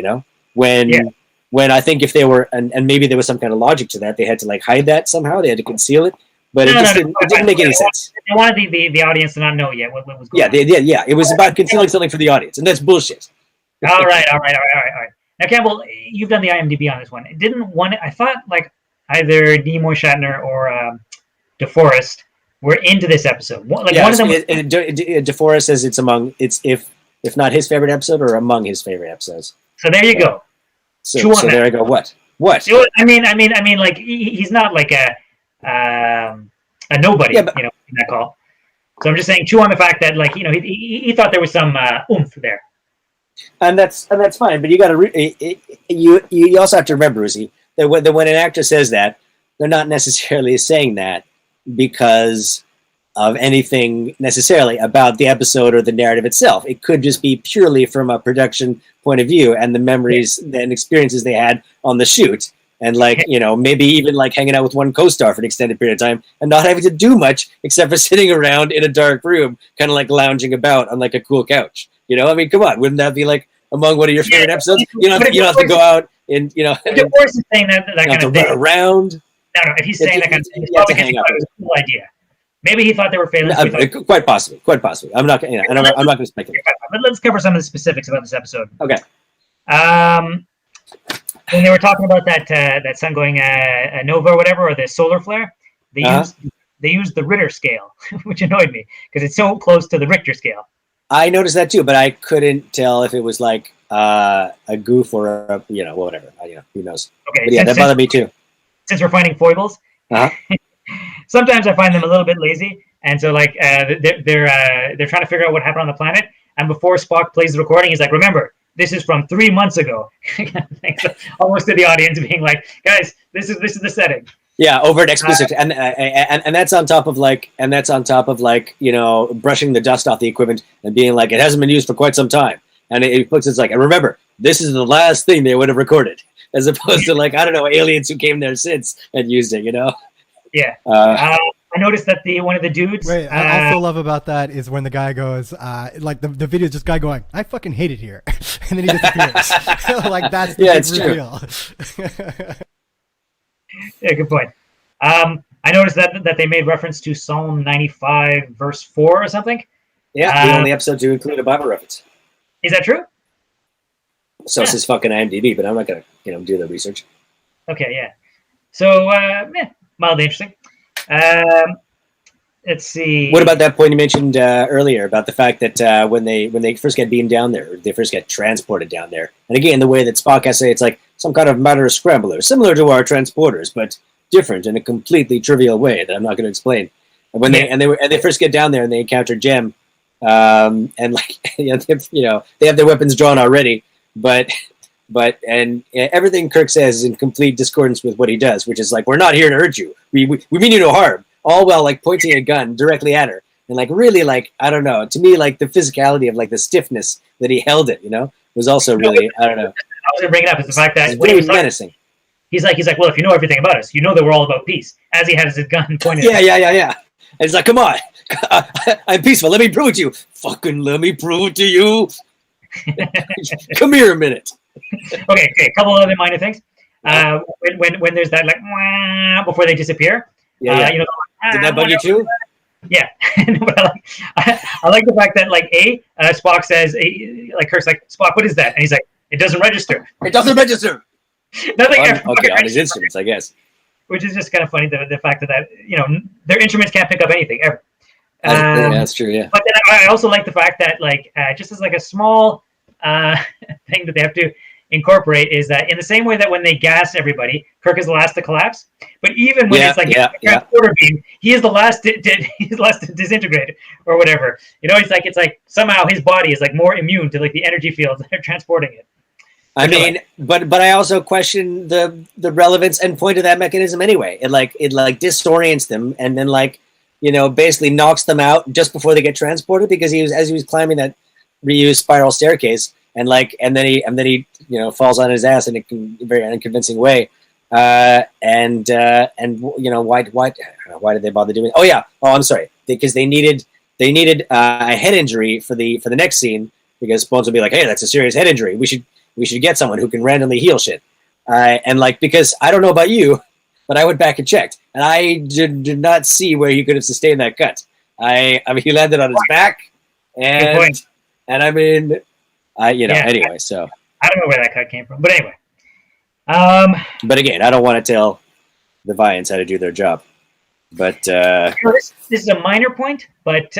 when I think if they were, and maybe there was some kind of logic to that, they had to like hide that somehow, they had to conceal it, but it didn't make any sense. They wanted the audience to not know yet what was going on. It was about concealing something for the audience, and that's bullshit. All right. Now, Campbell, you've done the IMDb on this one. I thought like either Nimoy Shatner or DeForest were into this episode. One of them. DeForest says it's if not his favorite episode or among his favorite episodes. So there you go. So there I go. What? I mean, like he's not like a nobody, in that call. So I'm just saying, chew on the fact that, like, he thought there was some oomph there. And that's fine, but you got to you also have to remember, Uzi, that when an actor says that, they're not necessarily saying that because of anything necessarily about the episode or the narrative itself. It could just be purely from a production point of view and the memories and experiences they had on the shoot. And maybe even like hanging out with one co-star for an extended period of time and not having to do much except for sitting around in a dark room, kind of like lounging about on like a cool couch. I mean, come on, wouldn't that be like among one of your favorite episodes? You don't have to go out and Of course, he's saying that kind of thing. Run around. No, if he's saying that kind of thing, it's probably because he thought it was a cool idea. Maybe he thought they were famous. Quite possibly. I'm not going to speculate. But let's cover some of the specifics about this episode. Okay. When they were talking about that sun going nova or whatever, or the solar flare, they used the Ritter scale, which annoyed me because it's so close to the Richter scale. I noticed that too, but I couldn't tell if it was like a goof or a whatever. Who knows? Okay, but that bothered me too. Since we're finding foibles, sometimes I find them a little bit lazy, and so like they're trying to figure out what happened on the planet, and before Spock plays the recording, he's like, "Remember, this is from 3 months ago." Almost to the audience, being like, "Guys, this is the setting." Yeah, overt explicit, and that's on top of brushing the dust off the equipment and being like, it hasn't been used for quite some time, and it puts it's like, and remember, this is the last thing they would have recorded, as opposed to like, I don't know, aliens who came there since and used it, Yeah. I noticed that one of the dudes. Wait, I also love about that is when the guy goes, like the video is just guy going, "I fucking hate it here," and then he disappears. Like that's the big reveal. Yeah, good point. I noticed that they made reference to Psalm 95, verse 4 or something. Yeah, the only episode to include a Bible reference. Is that true? So it's his fucking IMDb, but I'm not gonna do the research. Okay, yeah. So mildly interesting. Let's see. What about that point you mentioned earlier about the fact that when they first get beamed down there, they first get transported down there, and again the way that Spock has to say it's like some kind of matter scrambler, similar to our transporters, but different in a completely trivial way that I'm not going to explain. And when they first get down there and they encounter Jem, and like they have their weapons drawn already, but everything Kirk says is in complete discordance with what he does, which is like, we're not here to hurt you. We mean you no harm. All while like pointing a gun directly at her. And like really like, I don't know, to me like the physicality of like the stiffness that he held it, was also really, I don't know. I was going to bring it up is the fact that it's very menacing. He's like, well, if you know everything about us, you know that we're all about peace. As he has his gun pointed at Yeah. And he's like, come on, I'm peaceful. Let me prove it to you. Fucking let me prove it to you. Come here a minute. Okay, a couple of other minor things. When there's that like before they disappear. Yeah. Did that bug you too? Yeah. But I like the fact that like Spock says like Kirk's like, "Spock, what is that?" And he's like, "It doesn't register." It doesn't register. Nothing. On his instruments, I guess. Which is just kind of funny the fact that their instruments can't pick up anything ever. That's true. Yeah. But then I also like the fact that like just as like a small thing that they have to incorporate is that in the same way that when they gas everybody, Kirk is the last to collapse. But even when it's like a transporter beam, he is the last to disintegrate or whatever. It's like somehow his body is like more immune to like the energy fields that are transporting it. I mean, but I also question the relevance and point of that mechanism anyway. It disorients them and then basically knocks them out just before they get transported because he was climbing that reused spiral staircase. And then he falls on his ass in a very unconvincing way, why did they bother doing? I'm sorry, because they needed a head injury for the next scene because Bones will be like, hey, that's a serious head injury. We should get someone who can randomly heal shit, because I don't know about you, but I went back and checked and I did not see where he could have sustained that cut. I mean he landed on his back and I mean. Anyway, so I don't know where that cut came from, but anyway. But again, I don't want to tell the Vians how to do their job. But this is a minor point, but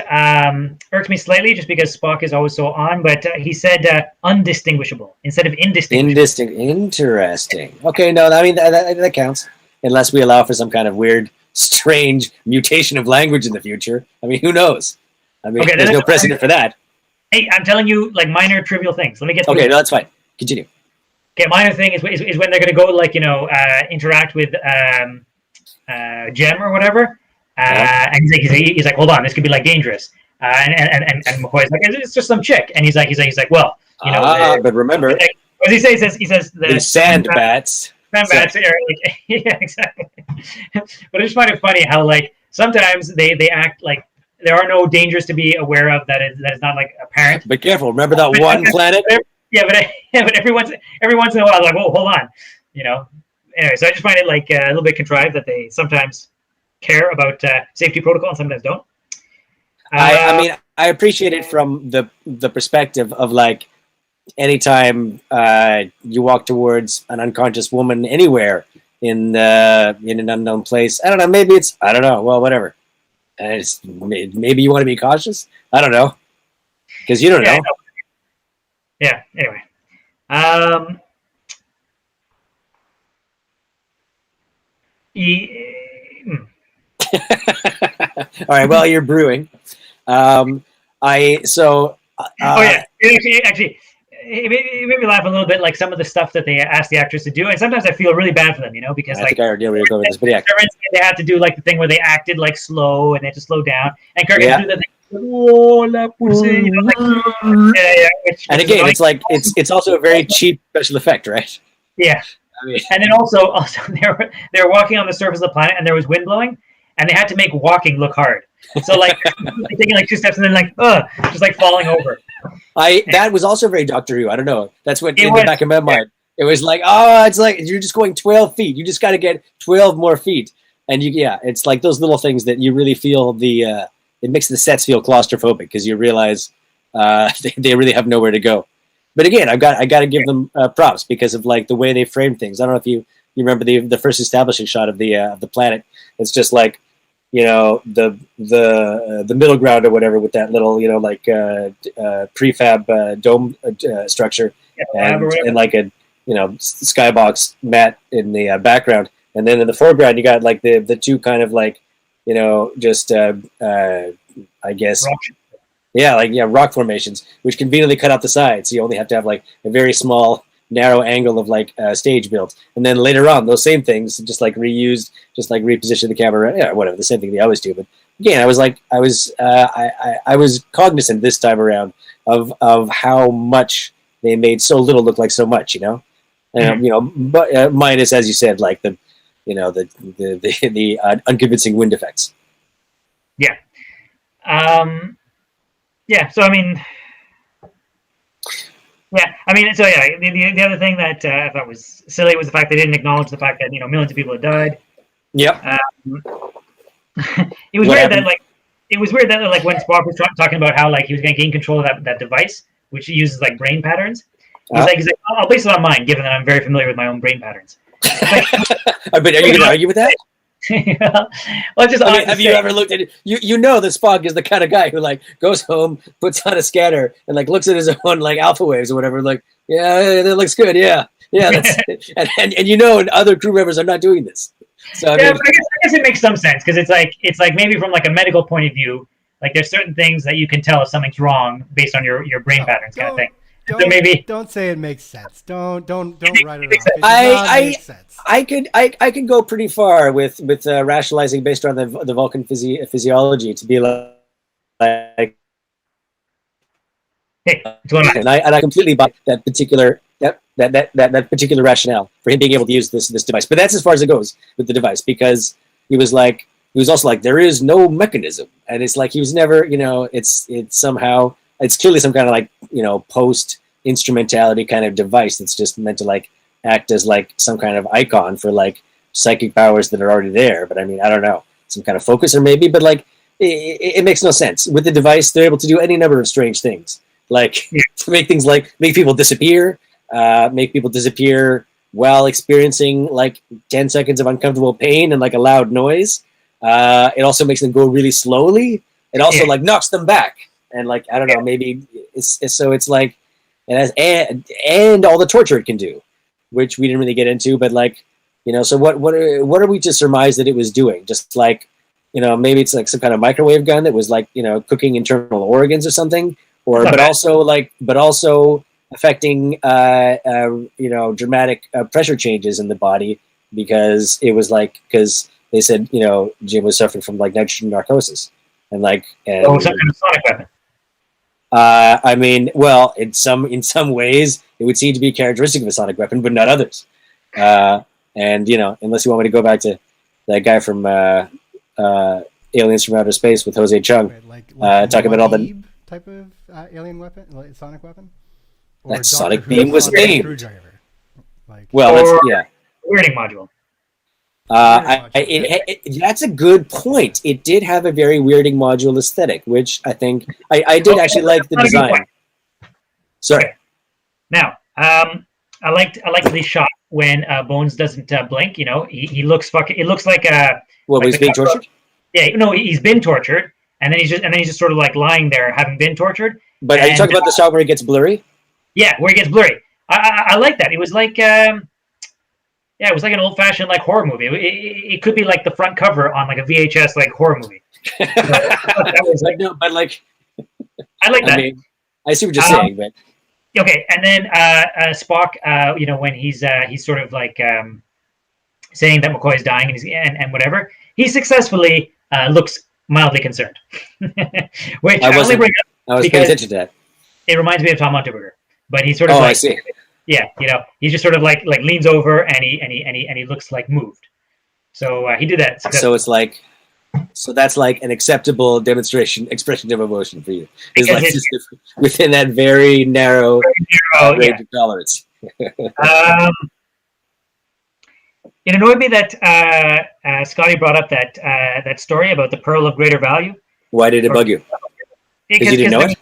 irks me slightly just because Spock is always so on. But he said undistinguishable instead of indistinguishable. Interesting. Okay, no, I mean that counts, unless we allow for some kind of weird, strange mutation of language in the future. I mean, who knows? I mean, Okay, there's no precedent for that. Hey, I'm telling you, like, minor trivial things. Let me get through Okay, it. no, that's fine. Continue. Okay, minor thing is when they're going to go, like, interact with Jem or whatever. And he's like, hold on, this could be like dangerous. And McCoy's like, it's just some chick. And he's like, well, but remember, what does he say? He says the sand bats. Sand bats are like, yeah, exactly. But I just find it funny how, like, sometimes they act like there are no dangers to be aware of that is not like apparent. Be careful. Remember that one planet? Yeah, but every once in a while, like, whoa, hold on, Anyway, so I just find it like a little bit contrived that they sometimes care about safety protocol and sometimes don't. I mean, I appreciate it from the perspective of, like, anytime you walk towards an unconscious woman anywhere in an unknown place. I don't know. Maybe it's, I don't know. Well, whatever. Maybe you want to be cautious. I don't know, because you don't know. Yeah. Anyway. All right. Well, you're brewing. Oh yeah. Actually, it made me laugh a little bit, like some of the stuff that they asked the actors to do, and sometimes I feel really bad for them, because I think I already know where you're going with this, but yeah, they had to do like the thing where they acted like slow and they had to slow down, and Kirk had to do the thing. Oh, la pussy, and again, it's like it's also a very cheap special effect, right? Yeah. I mean, and then also they were walking on the surface of the planet, and there was wind blowing, and they had to make walking look hard. So like taking like 2 steps and then like just like falling over. That was also very Doctor Who. I don't know. That's what in the back of my mind. It was like, it's like you're just going 12 feet. You just got to get 12 more feet, and it's like those little things that you really feel it makes the sets feel claustrophobic because you realize they really have nowhere to go. But again, I got to give them props because of like the way they frame things. I don't know if you remember the first establishing shot of the planet. It's just like, the middle ground or whatever with that little prefab dome structure and like a skybox mat in the background, and then in the foreground you got like the two kind of like just I guess rock formations which conveniently cut out the sides, so you only have to have like a very small narrow angle of like stage built, and then later on those same things just like reused, just like reposition the camera, whatever, the same thing they always do. But again, I was cognizant this time around of how much they made so little look like so much, but minus, as you said, like the unconvincing wind effects. Yeah. So I mean. Yeah, I mean, so yeah, the other thing that I thought was silly was the fact they didn't acknowledge the fact that millions of people had died. Yep. It was weird that like when Spock was talking about how like he was going to gain control of that device, which uses like brain patterns. He's like, I'll base it on mine, given that I'm very familiar with my own brain patterns. But are you going to argue with that? Well, just have you ever looked at it? You know that Spock is the kind of guy who like goes home, puts on a scanner, and like looks at his own like alpha waves or whatever. Like, that looks good. Yeah. That's and other crew members are not doing this. So but I guess it makes some sense because it's like maybe from like a medical point of view, like there's certain things that you can tell if something's wrong based on your brain patterns kind of thing. Don't say it makes sense. Don't write it off. It makes sense. I could go pretty far with rationalizing based on the Vulcan physiology to be like hey, and I completely buy that particular that particular rationale for him being able to use this device. But that's as far as it goes with the device, because he was also like there is no mechanism, and it's like he was never it's somehow. It's clearly some kind of like, post instrumentality kind of device that's just meant to like act as like some kind of icon for like psychic powers that are already there. But I mean, I don't know, some kind of focuser maybe, but like it makes no sense. With the device, they're able to do any number of strange things, like to make things like make people disappear while experiencing like 10 seconds of uncomfortable pain and like a loud noise. It also makes them go really slowly. It also like knocks them back. And like, I don't know, maybe it's like, and all the torture it can do, which we didn't really get into, but like, so what are we to surmise that it was doing? Just like, maybe it's like some kind of microwave gun that was like, cooking internal organs or something, but also affecting, dramatic pressure changes in the body because they said, Jim was suffering from like nitrogen narcosis some kind of sonic weapon. In some ways it would seem to be characteristic of a sonic weapon, but not others. Unless you want me to go back to that guy from Aliens from Outer Space with Jose Chung, talking about all the type of alien weapon, like sonic weapon. Or that sonic beam was named. Weirding module. That's a good point. It did have a very weirding module aesthetic, which I think I did actually like the design. Sorry. Okay. Now, I liked the shot when Bones doesn't blink. He looks fucking. It looks like he's being tortured. Yeah, he's been tortured, and then he's just sort of like lying there, having been tortured. But are you talking about the shot where he gets blurry? Yeah, where he gets blurry. I like that. It was like. It was like an old-fashioned like horror movie. It could be like the front cover on like a VHS like horror movie. So, that was like, no, but like, I like that. I see what you're saying, but okay. And then Spock, when he's sort of like saying that McCoy is dying and whatever, he successfully looks mildly concerned. Which I only bring up was paying attention to that. It reminds me of Tom Unterberger, but he's sort of I see. Yeah, he just sort of like leans over and he looks like moved. So he did that. So it's like, that's like an acceptable expression of emotion for you. It's like just within that very narrow range of tolerance. It annoyed me that Scotty brought up that story about the pearl of greater value. Why did it bug you? Because you didn't know it?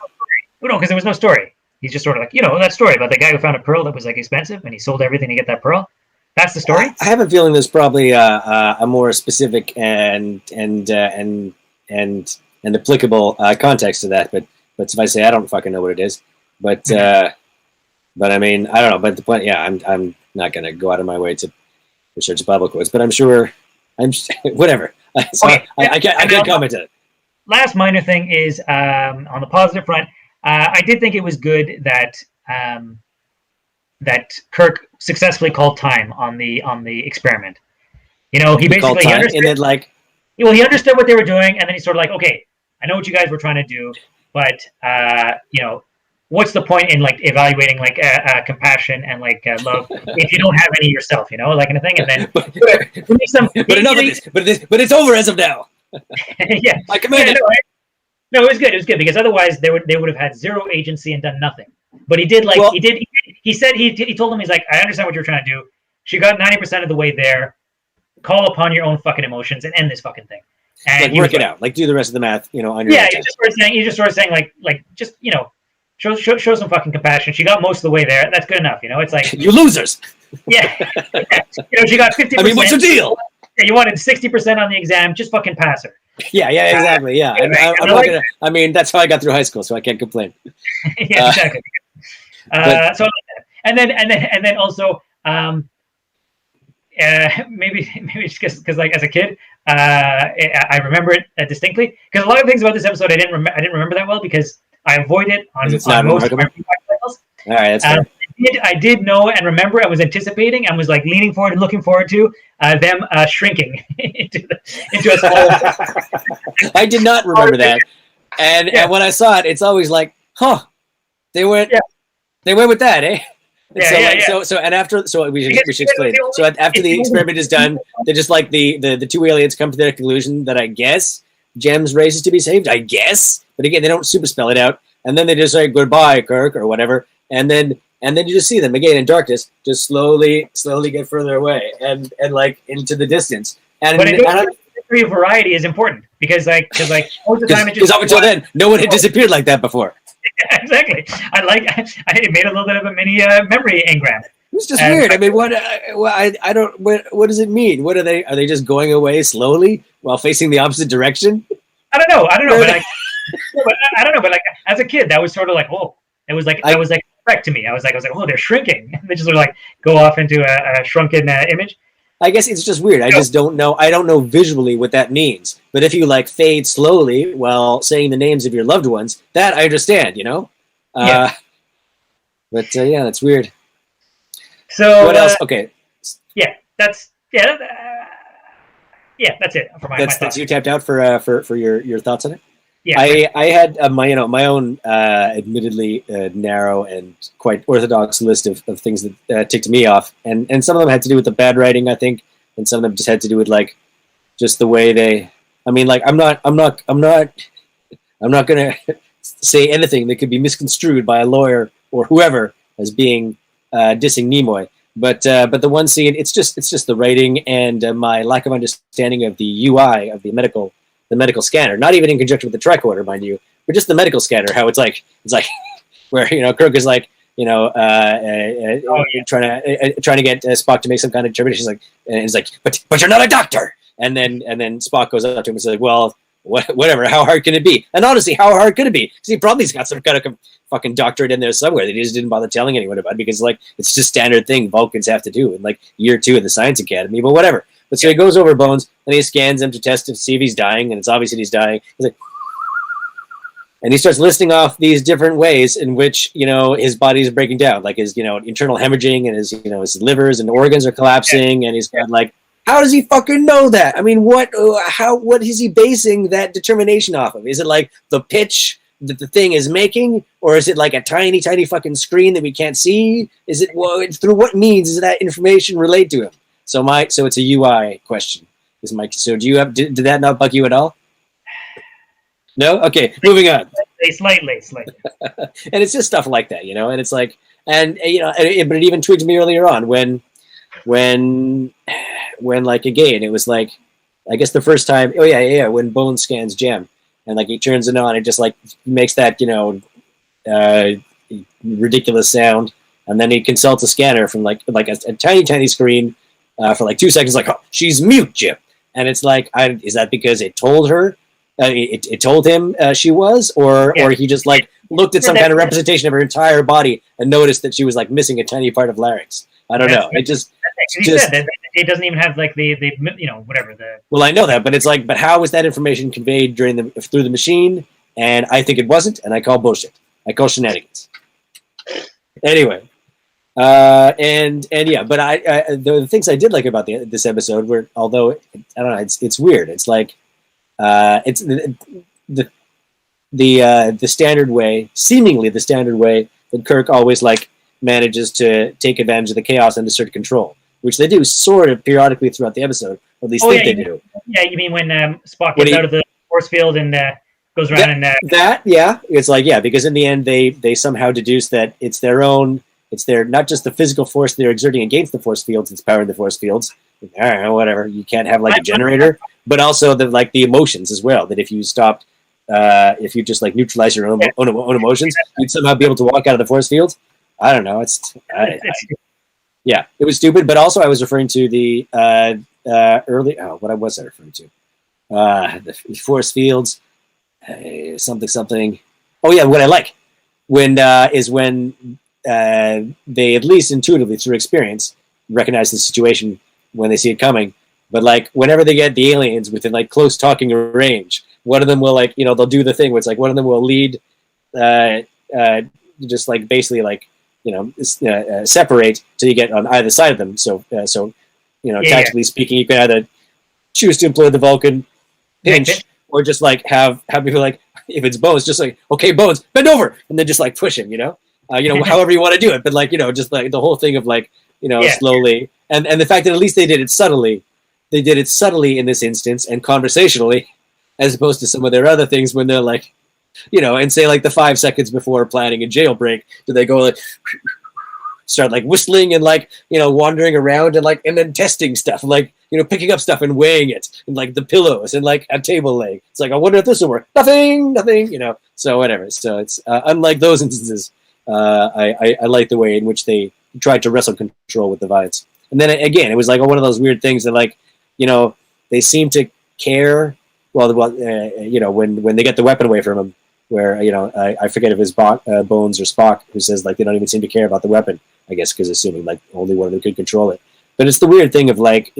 No, because there was no story. He's just sort of like, that story about the guy who found a pearl that was like expensive and he sold everything to get that pearl. That's the story. I have a feeling there's probably a more specific and applicable context to that. But if I say I don't fucking know what it is, but I mean I don't know. But the point, I'm not gonna go out of my way to research Bible quotes, but I'm sure whatever. I can't comment on it. Last minor thing is on the positive front. I did think it was good that that Kirk successfully called time on the experiment. He basically understood, and then he understood what they were doing, and then he's sort of like, okay, I know what you guys were trying to do, but what's the point in like evaluating like compassion and like love if you don't have any yourself, like kind of thing, and then but it's over as of now. Yeah, I command it. No, it was good. It was good because otherwise they would have had zero agency and done nothing. But he did he said he told them, he's like, I understand what you're trying to do. She got 90% of the way there. Call upon your own fucking emotions and end this fucking thing. And work it out. Like do the rest of the math, on your he just started saying like just show some fucking compassion. She got most of the way there. That's good enough. It's like you losers. Yeah. She got 50%. I mean, what's the deal? Yeah, you wanted 60% on the exam. Just fucking pass her. Yeah, exactly. Yeah, I'm not gonna. I mean, that's how I got through high school, so I can't complain. Yeah, exactly. So, and then also, maybe just because like as a kid, I remember it distinctly because a lot of things about this episode I didn't remember that well because I avoid it on most of my cycles. All right, that's fair. I did know and remember. I was anticipating and was like leaning forward and looking forward to them shrinking into a small. I did not remember that, and when I saw it, it's always like, huh? They went with that, eh? So and after, we should explain. So after the experiment is done, they're just like the two aliens come to their conclusion that I guess Jem's race is to be saved. I guess, but again, they don't super spell it out, and then they just say goodbye, Kirk, or whatever, and then you just see them again in darkness, just slowly get further away and like into the distance. And degree of variety is important because most of the time because up until then, no one had disappeared like that before. Yeah, exactly. I made a little bit of a mini memory engram. It's just weird. I mean, I don't. What does it mean? What are they? Are they just going away slowly while facing the opposite direction? I don't know. But I don't know. But like as a kid, that was sort of like, oh, it was like that was like correct to me. I was like, oh, they're shrinking. They just sort of like go off into a shrunken image. I guess it's just weird. I just don't know. I don't know visually what that means. But if you like fade slowly while saying the names of your loved ones, that I understand. Yeah. But yeah, that's weird. So what else? Okay. Yeah, that's it for my thoughts. That's you tapped out for your thoughts on it. Yeah, I had my own admittedly narrow and quite orthodox list of things that ticked me off, and some of them had to do with the bad writing, I think, and some of them just had to do with like just the way they. I mean, like I'm not gonna say anything that could be misconstrued by a lawyer or whoever as being dissing Nimoy. But the one scene, it's just the writing and my lack of understanding of the UI of the medical scanner. Not even in conjunction with the tricorder, mind you, but just the medical scanner. How it's like where Kirk is like trying to get Spock to make some kind of determination. He's like, but you're not a doctor. And then Spock goes up to him and says, well, whatever. How hard can it be? And honestly, how hard could it be? Because he probably's got some kind of fucking doctorate in there somewhere that he just didn't bother telling anyone about, because like it's just standard thing Vulcans have to do in like year 2 of the Science Academy. But whatever. But so he goes over Bones and he scans him to test to see if he's dying, and it's obvious that he's dying. He's like, and he starts listing off these different ways in which his body is breaking down, like his internal hemorrhaging and his livers and organs are collapsing, and he's got like. How does he fucking know that? I mean, what is he basing that determination off of? Is it like the pitch that the thing is making, or is it like a tiny, tiny fucking screen that we can't see? Is it through what means does that information relate to him? So it's a UI question. So did that not bug you at all? No? Okay, moving on. Slightly. And it's just stuff like that, and it's like, but it even twigged me earlier on when like again it was like I guess the first time when Bones scans Jem and like he turns it on, it just like makes that ridiculous sound, and then he consults a scanner from like a tiny screen for like 2 seconds, like, oh, she's mute, Jim. And it's like, is that because it told her it told him she was, or he just like looked at some kind of representation of her entire body and noticed that she was like missing a tiny part of larynx? I don't know. It just said that it doesn't even have like the whatever the. Well, I know that, but it's like, but how was that information conveyed through the machine? And I think it wasn't, and I call bullshit. I call shenanigans. Anyway, and yeah, but the things I did like about this episode were, although I don't know, it's weird. It's like it's the standard way, seemingly the standard way that Kirk always like manages to take advantage of the chaos and assert control, which they do sort of periodically throughout the episode, or at least they do. Yeah, you mean when Spock gets out of the force field and goes around it's like, because in the end they somehow deduce that it's their not just the physical force they're exerting against the force fields, it's powering the force fields. I don't know, whatever. You can't have like a generator, but also the emotions as well. That if you stopped, if you just like neutralize your own emotions, you'd somehow be able to walk out of the force field. I don't know. Yeah, it was stupid. But also, I was referring to the early. Oh, what was I referring to? The force fields, something. Oh yeah, what I like is when they at least intuitively through experience recognize the situation when they see it coming. But like whenever they get the aliens within like close talking range, one of them will like they'll do the thing where it's like one of them will lead, just like basically like. Separate till you get on either side of them. So tactically speaking, you can either choose to employ the Vulcan pinch, or just like have people like, if it's Bones, just like, okay, Bones, bend over, and then just like push him. However you want to do it, but like just like the whole thing of like slowly, and the fact that at least they did it subtly. They did it subtly in this instance and conversationally, as opposed to some of their other things when they're like. And say like the 5 seconds before planning a jailbreak, do they go like start like whistling and like wandering around and like and then testing stuff, like picking up stuff and weighing it, and like the pillows and like a table leg. It's like, I wonder if this will work. Nothing. So whatever. So it's unlike those instances. I like the way in which they tried to wrestle control with the Vides. And then again, it was like one of those weird things that like they seem to care. Well, when they get the weapon away from him, where I forget if it's Bones or Spock who says like they don't even seem to care about the weapon. I guess because assuming like only one of them could control it. But it's the weird thing of like,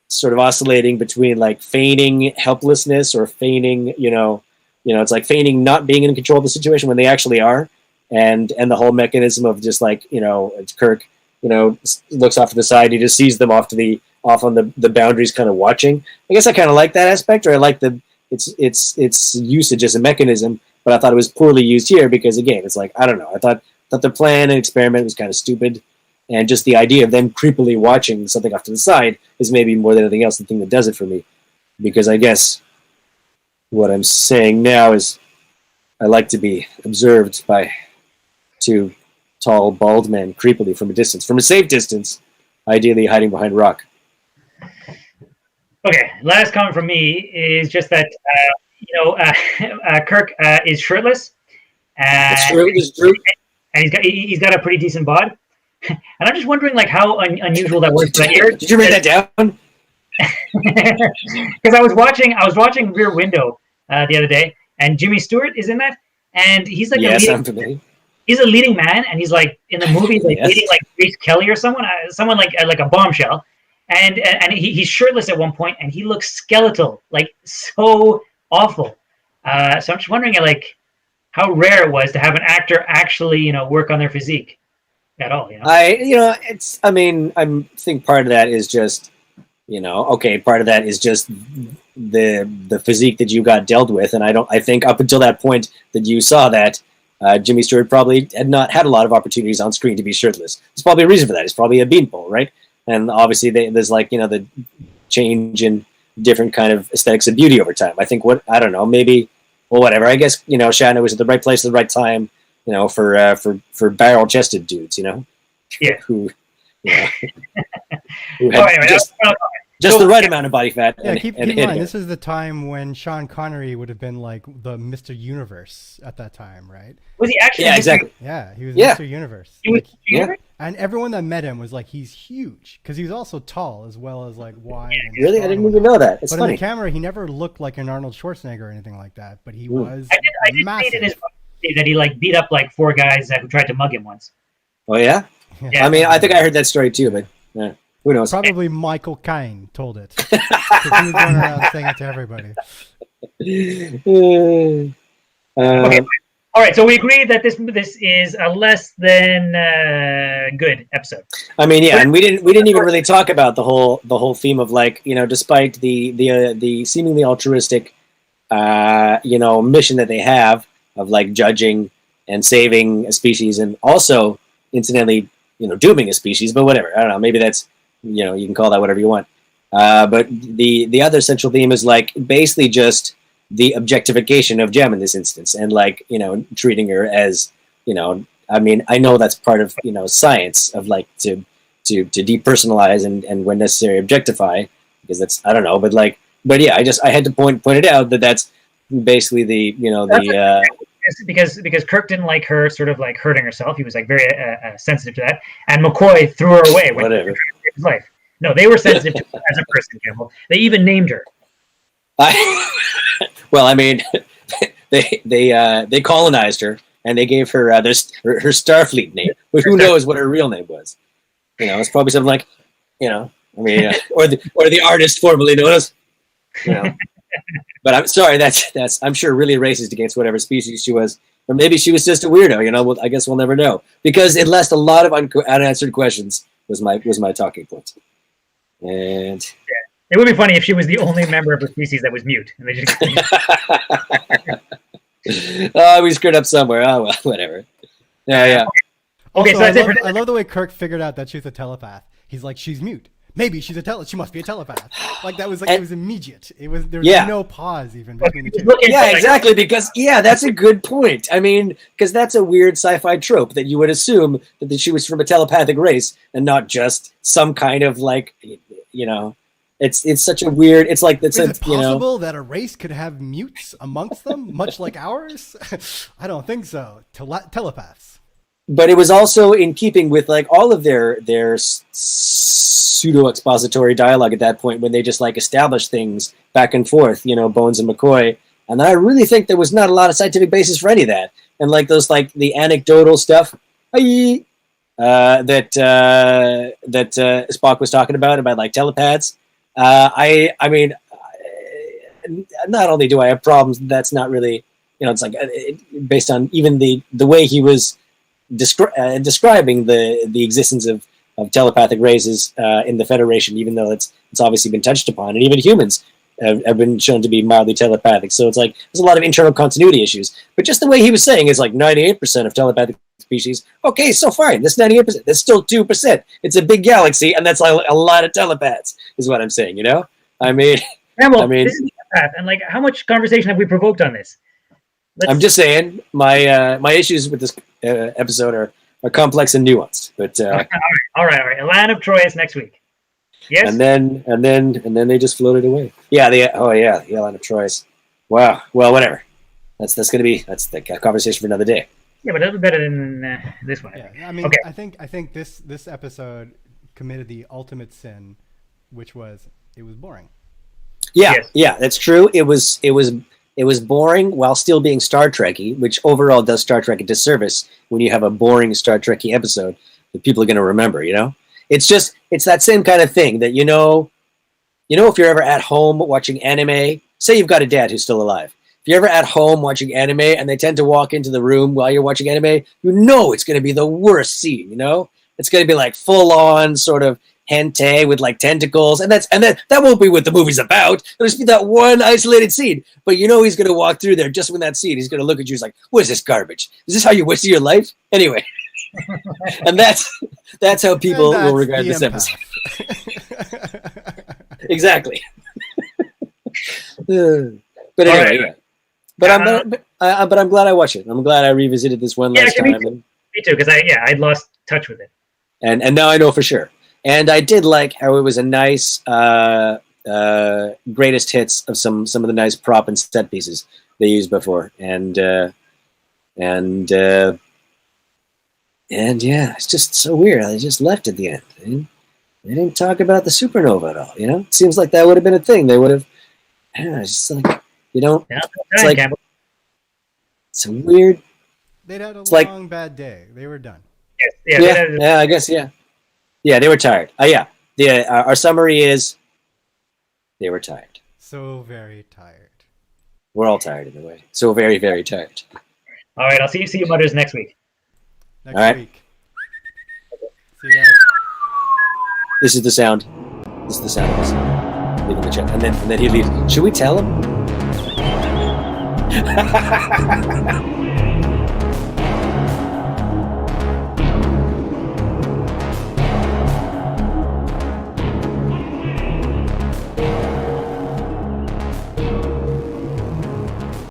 sort of oscillating between like feigning helplessness or feigning, it's like feigning not being in control of the situation when they actually are, and the whole mechanism of just like, it's Kirk, looks off to the side, he just sees them off on the boundaries, kind of watching. I guess I kind of like that aspect, or I like its usage as a mechanism, but I thought it was poorly used here because again, it's like, I don't know, I thought the plan and experiment was kind of stupid. And just the idea of them creepily watching something off to the side is maybe more than anything else the thing that does it for me. Because I guess what I'm saying now is I like to be observed by two tall, bald men creepily from a safe distance, ideally hiding behind rock. Okay, last comment from me is just that, Kirk is shirtless. It's true. And he's got a pretty decent bod. And I'm just wondering, like, how unusual that was. Did you write that down? Because I was watching Rear Window the other day, and Jimmy Stewart is in that, and he's like he's a leading man, and he's like in the movie like leading like Grace Kelly or someone like a bombshell, and he's shirtless at one point, and he looks skeletal, like so awful. So I'm just wondering, like, how rare it was to have an actor actually, work on their physique at all. I think part of that is just, part of that is just the physique that you got dealt with, and I think up until that point that you saw that, Jimmy Stewart probably had not had a lot of opportunities on screen to be shirtless. There's probably a reason for that. It's probably a beanpole, right? And obviously there's like, the change in different kind of aesthetics of beauty over time. I think maybe, well, whatever. I guess, Shatner was at the right place at the right time, for barrel-chested dudes, Yeah. who had just the right amount of body fat. Yeah, keep in mind, this is the time when Sean Connery would have been like the Mr. Universe at that time, right? Was he actually? Yeah, exactly. Yeah, he was Mr. Universe. He was Universe? And everyone that met him was like, he's huge, because he was also tall as well as like wide. And really? I didn't even know that. It's funny. In the camera, he never looked like an Arnold Schwarzenegger or anything like that, but he was I did massive. read in his that he like beat up like 4 guys who tried to mug him once. Oh yeah? Yeah. I mean, I think I heard that story too, but who knows? Probably Michael Caine told it. 'Cause he was going around saying it to everybody. Okay. All right, so we agree that this is a less than good episode. I mean, yeah, and we didn't even really talk about the whole theme of like, despite the seemingly altruistic mission that they have of like judging and saving a species, and also incidentally, dooming a species, but whatever. I don't know, maybe that's, you can call that whatever you want. But the other central theme is like basically just the objectification of Jem in this instance, and like, treating her as, I mean, I know that's part of, science of like to depersonalize and when necessary objectify, because that's, I don't know, but yeah, I had to point it out that that's basically because Kirk didn't like her sort of like hurting herself. He was like very sensitive to that, and McCoy threw her away when he saved his life. No, they were sensitive to her as a person, Campbell. They even named her. Well, I mean, they colonized her and they gave her her Starfleet name, but who knows what her real name was? It's probably something like, I mean, or the artist formerly known as, But I'm sorry, that's I'm sure really racist against whatever species she was, or maybe she was just a weirdo. I guess we'll never know, because it left a lot of unanswered questions. Was my talking point, and it would be funny if she was the only member of a species that was mute, and they just. Oh, we screwed up somewhere. Oh well, whatever. Yeah. Okay, Also, so that's it. I love the way Kirk figured out that she's a telepath. He's like, she's mute. Maybe she's she must be a telepath. Like that was like, it was immediate. There was no pause even between the two. Yeah, exactly. Because that's a good point. I mean, because that's a weird sci-fi trope that you would assume that she was from a telepathic race and not just some kind of like, it's such a weird. It's like is it possible that a race could have mutes amongst them, much like ours? I don't think so. Telepaths. But it was also in keeping with like all of their pseudo expository dialogue at that point, when they just like established things back and forth, Bones and McCoy. And I really think there was not a lot of scientific basis for any of that. And like those, like the anecdotal stuff, that Spock was talking about like telepaths. I mean, not only do I have problems, that's not really, it's like based on even the way he was describing the existence of telepathic races in the Federation, even though it's obviously been touched upon, and even humans have been shown to be mildly telepathic. So it's like there's a lot of internal continuity issues. But just the way he was saying is like 98% of telepathic species. Okay, so fine. That's 98%. That's still 2%. It's a big galaxy, and that's like a lot of telepaths, is what I'm saying. I mean, this is Empath, and like, how much conversation have we provoked on this? I'm just saying my issues with this episode are complex and nuanced. But all right. A Land of Troy is next week. Yes. And then they just floated away. Yeah. The Land of Troy. Wow. Well, whatever. That's the conversation for another day. Yeah, but a little better than this one. I mean, okay. I think this episode committed the ultimate sin, which was it was boring. Yeah, yes. Yeah, that's true. It was boring while still being Star Trekky, which overall does Star Trek a disservice when you have a boring Star Trekky episode that people are going to remember. It's that same kind of thing that if you're ever at home watching anime, say you've got a dad who's still alive. If you're ever at home watching anime and they tend to walk into the room while you're watching anime, it's going to be the worst scene. It's going to be like full on sort of hentai with like tentacles, and that won't be what the movie's about. It'll just be that one isolated scene. But he's going to walk through there just when that scene. He's going to look at you. He's like, "What is this garbage? Is this how you wasted your life?" Anyway, and that's how people will regard this episode. Exactly. But anyway, yeah. But I'm glad I watched it. I'm glad I revisited this one last time. Me too, because I'd lost touch with it. And now I know for sure. And I did like how it was a nice greatest hits of some of the nice prop and set pieces they used before. And yeah, it's just so weird. They just left at the end. They didn't talk about the supernova at all. It seems like that would have been a thing. They would have. It's just like it's like it's a weird. They'd had a long bad day. They were done. Yeah, I guess yeah, they were tired. Our summary is they were tired. So very tired. We're all tired in a way. So very, very tired. All right, I'll see you mothers next week. Next week. See you guys. This is the sound. This is the sound of us leaving the chat. And then he leaves. Should we tell him?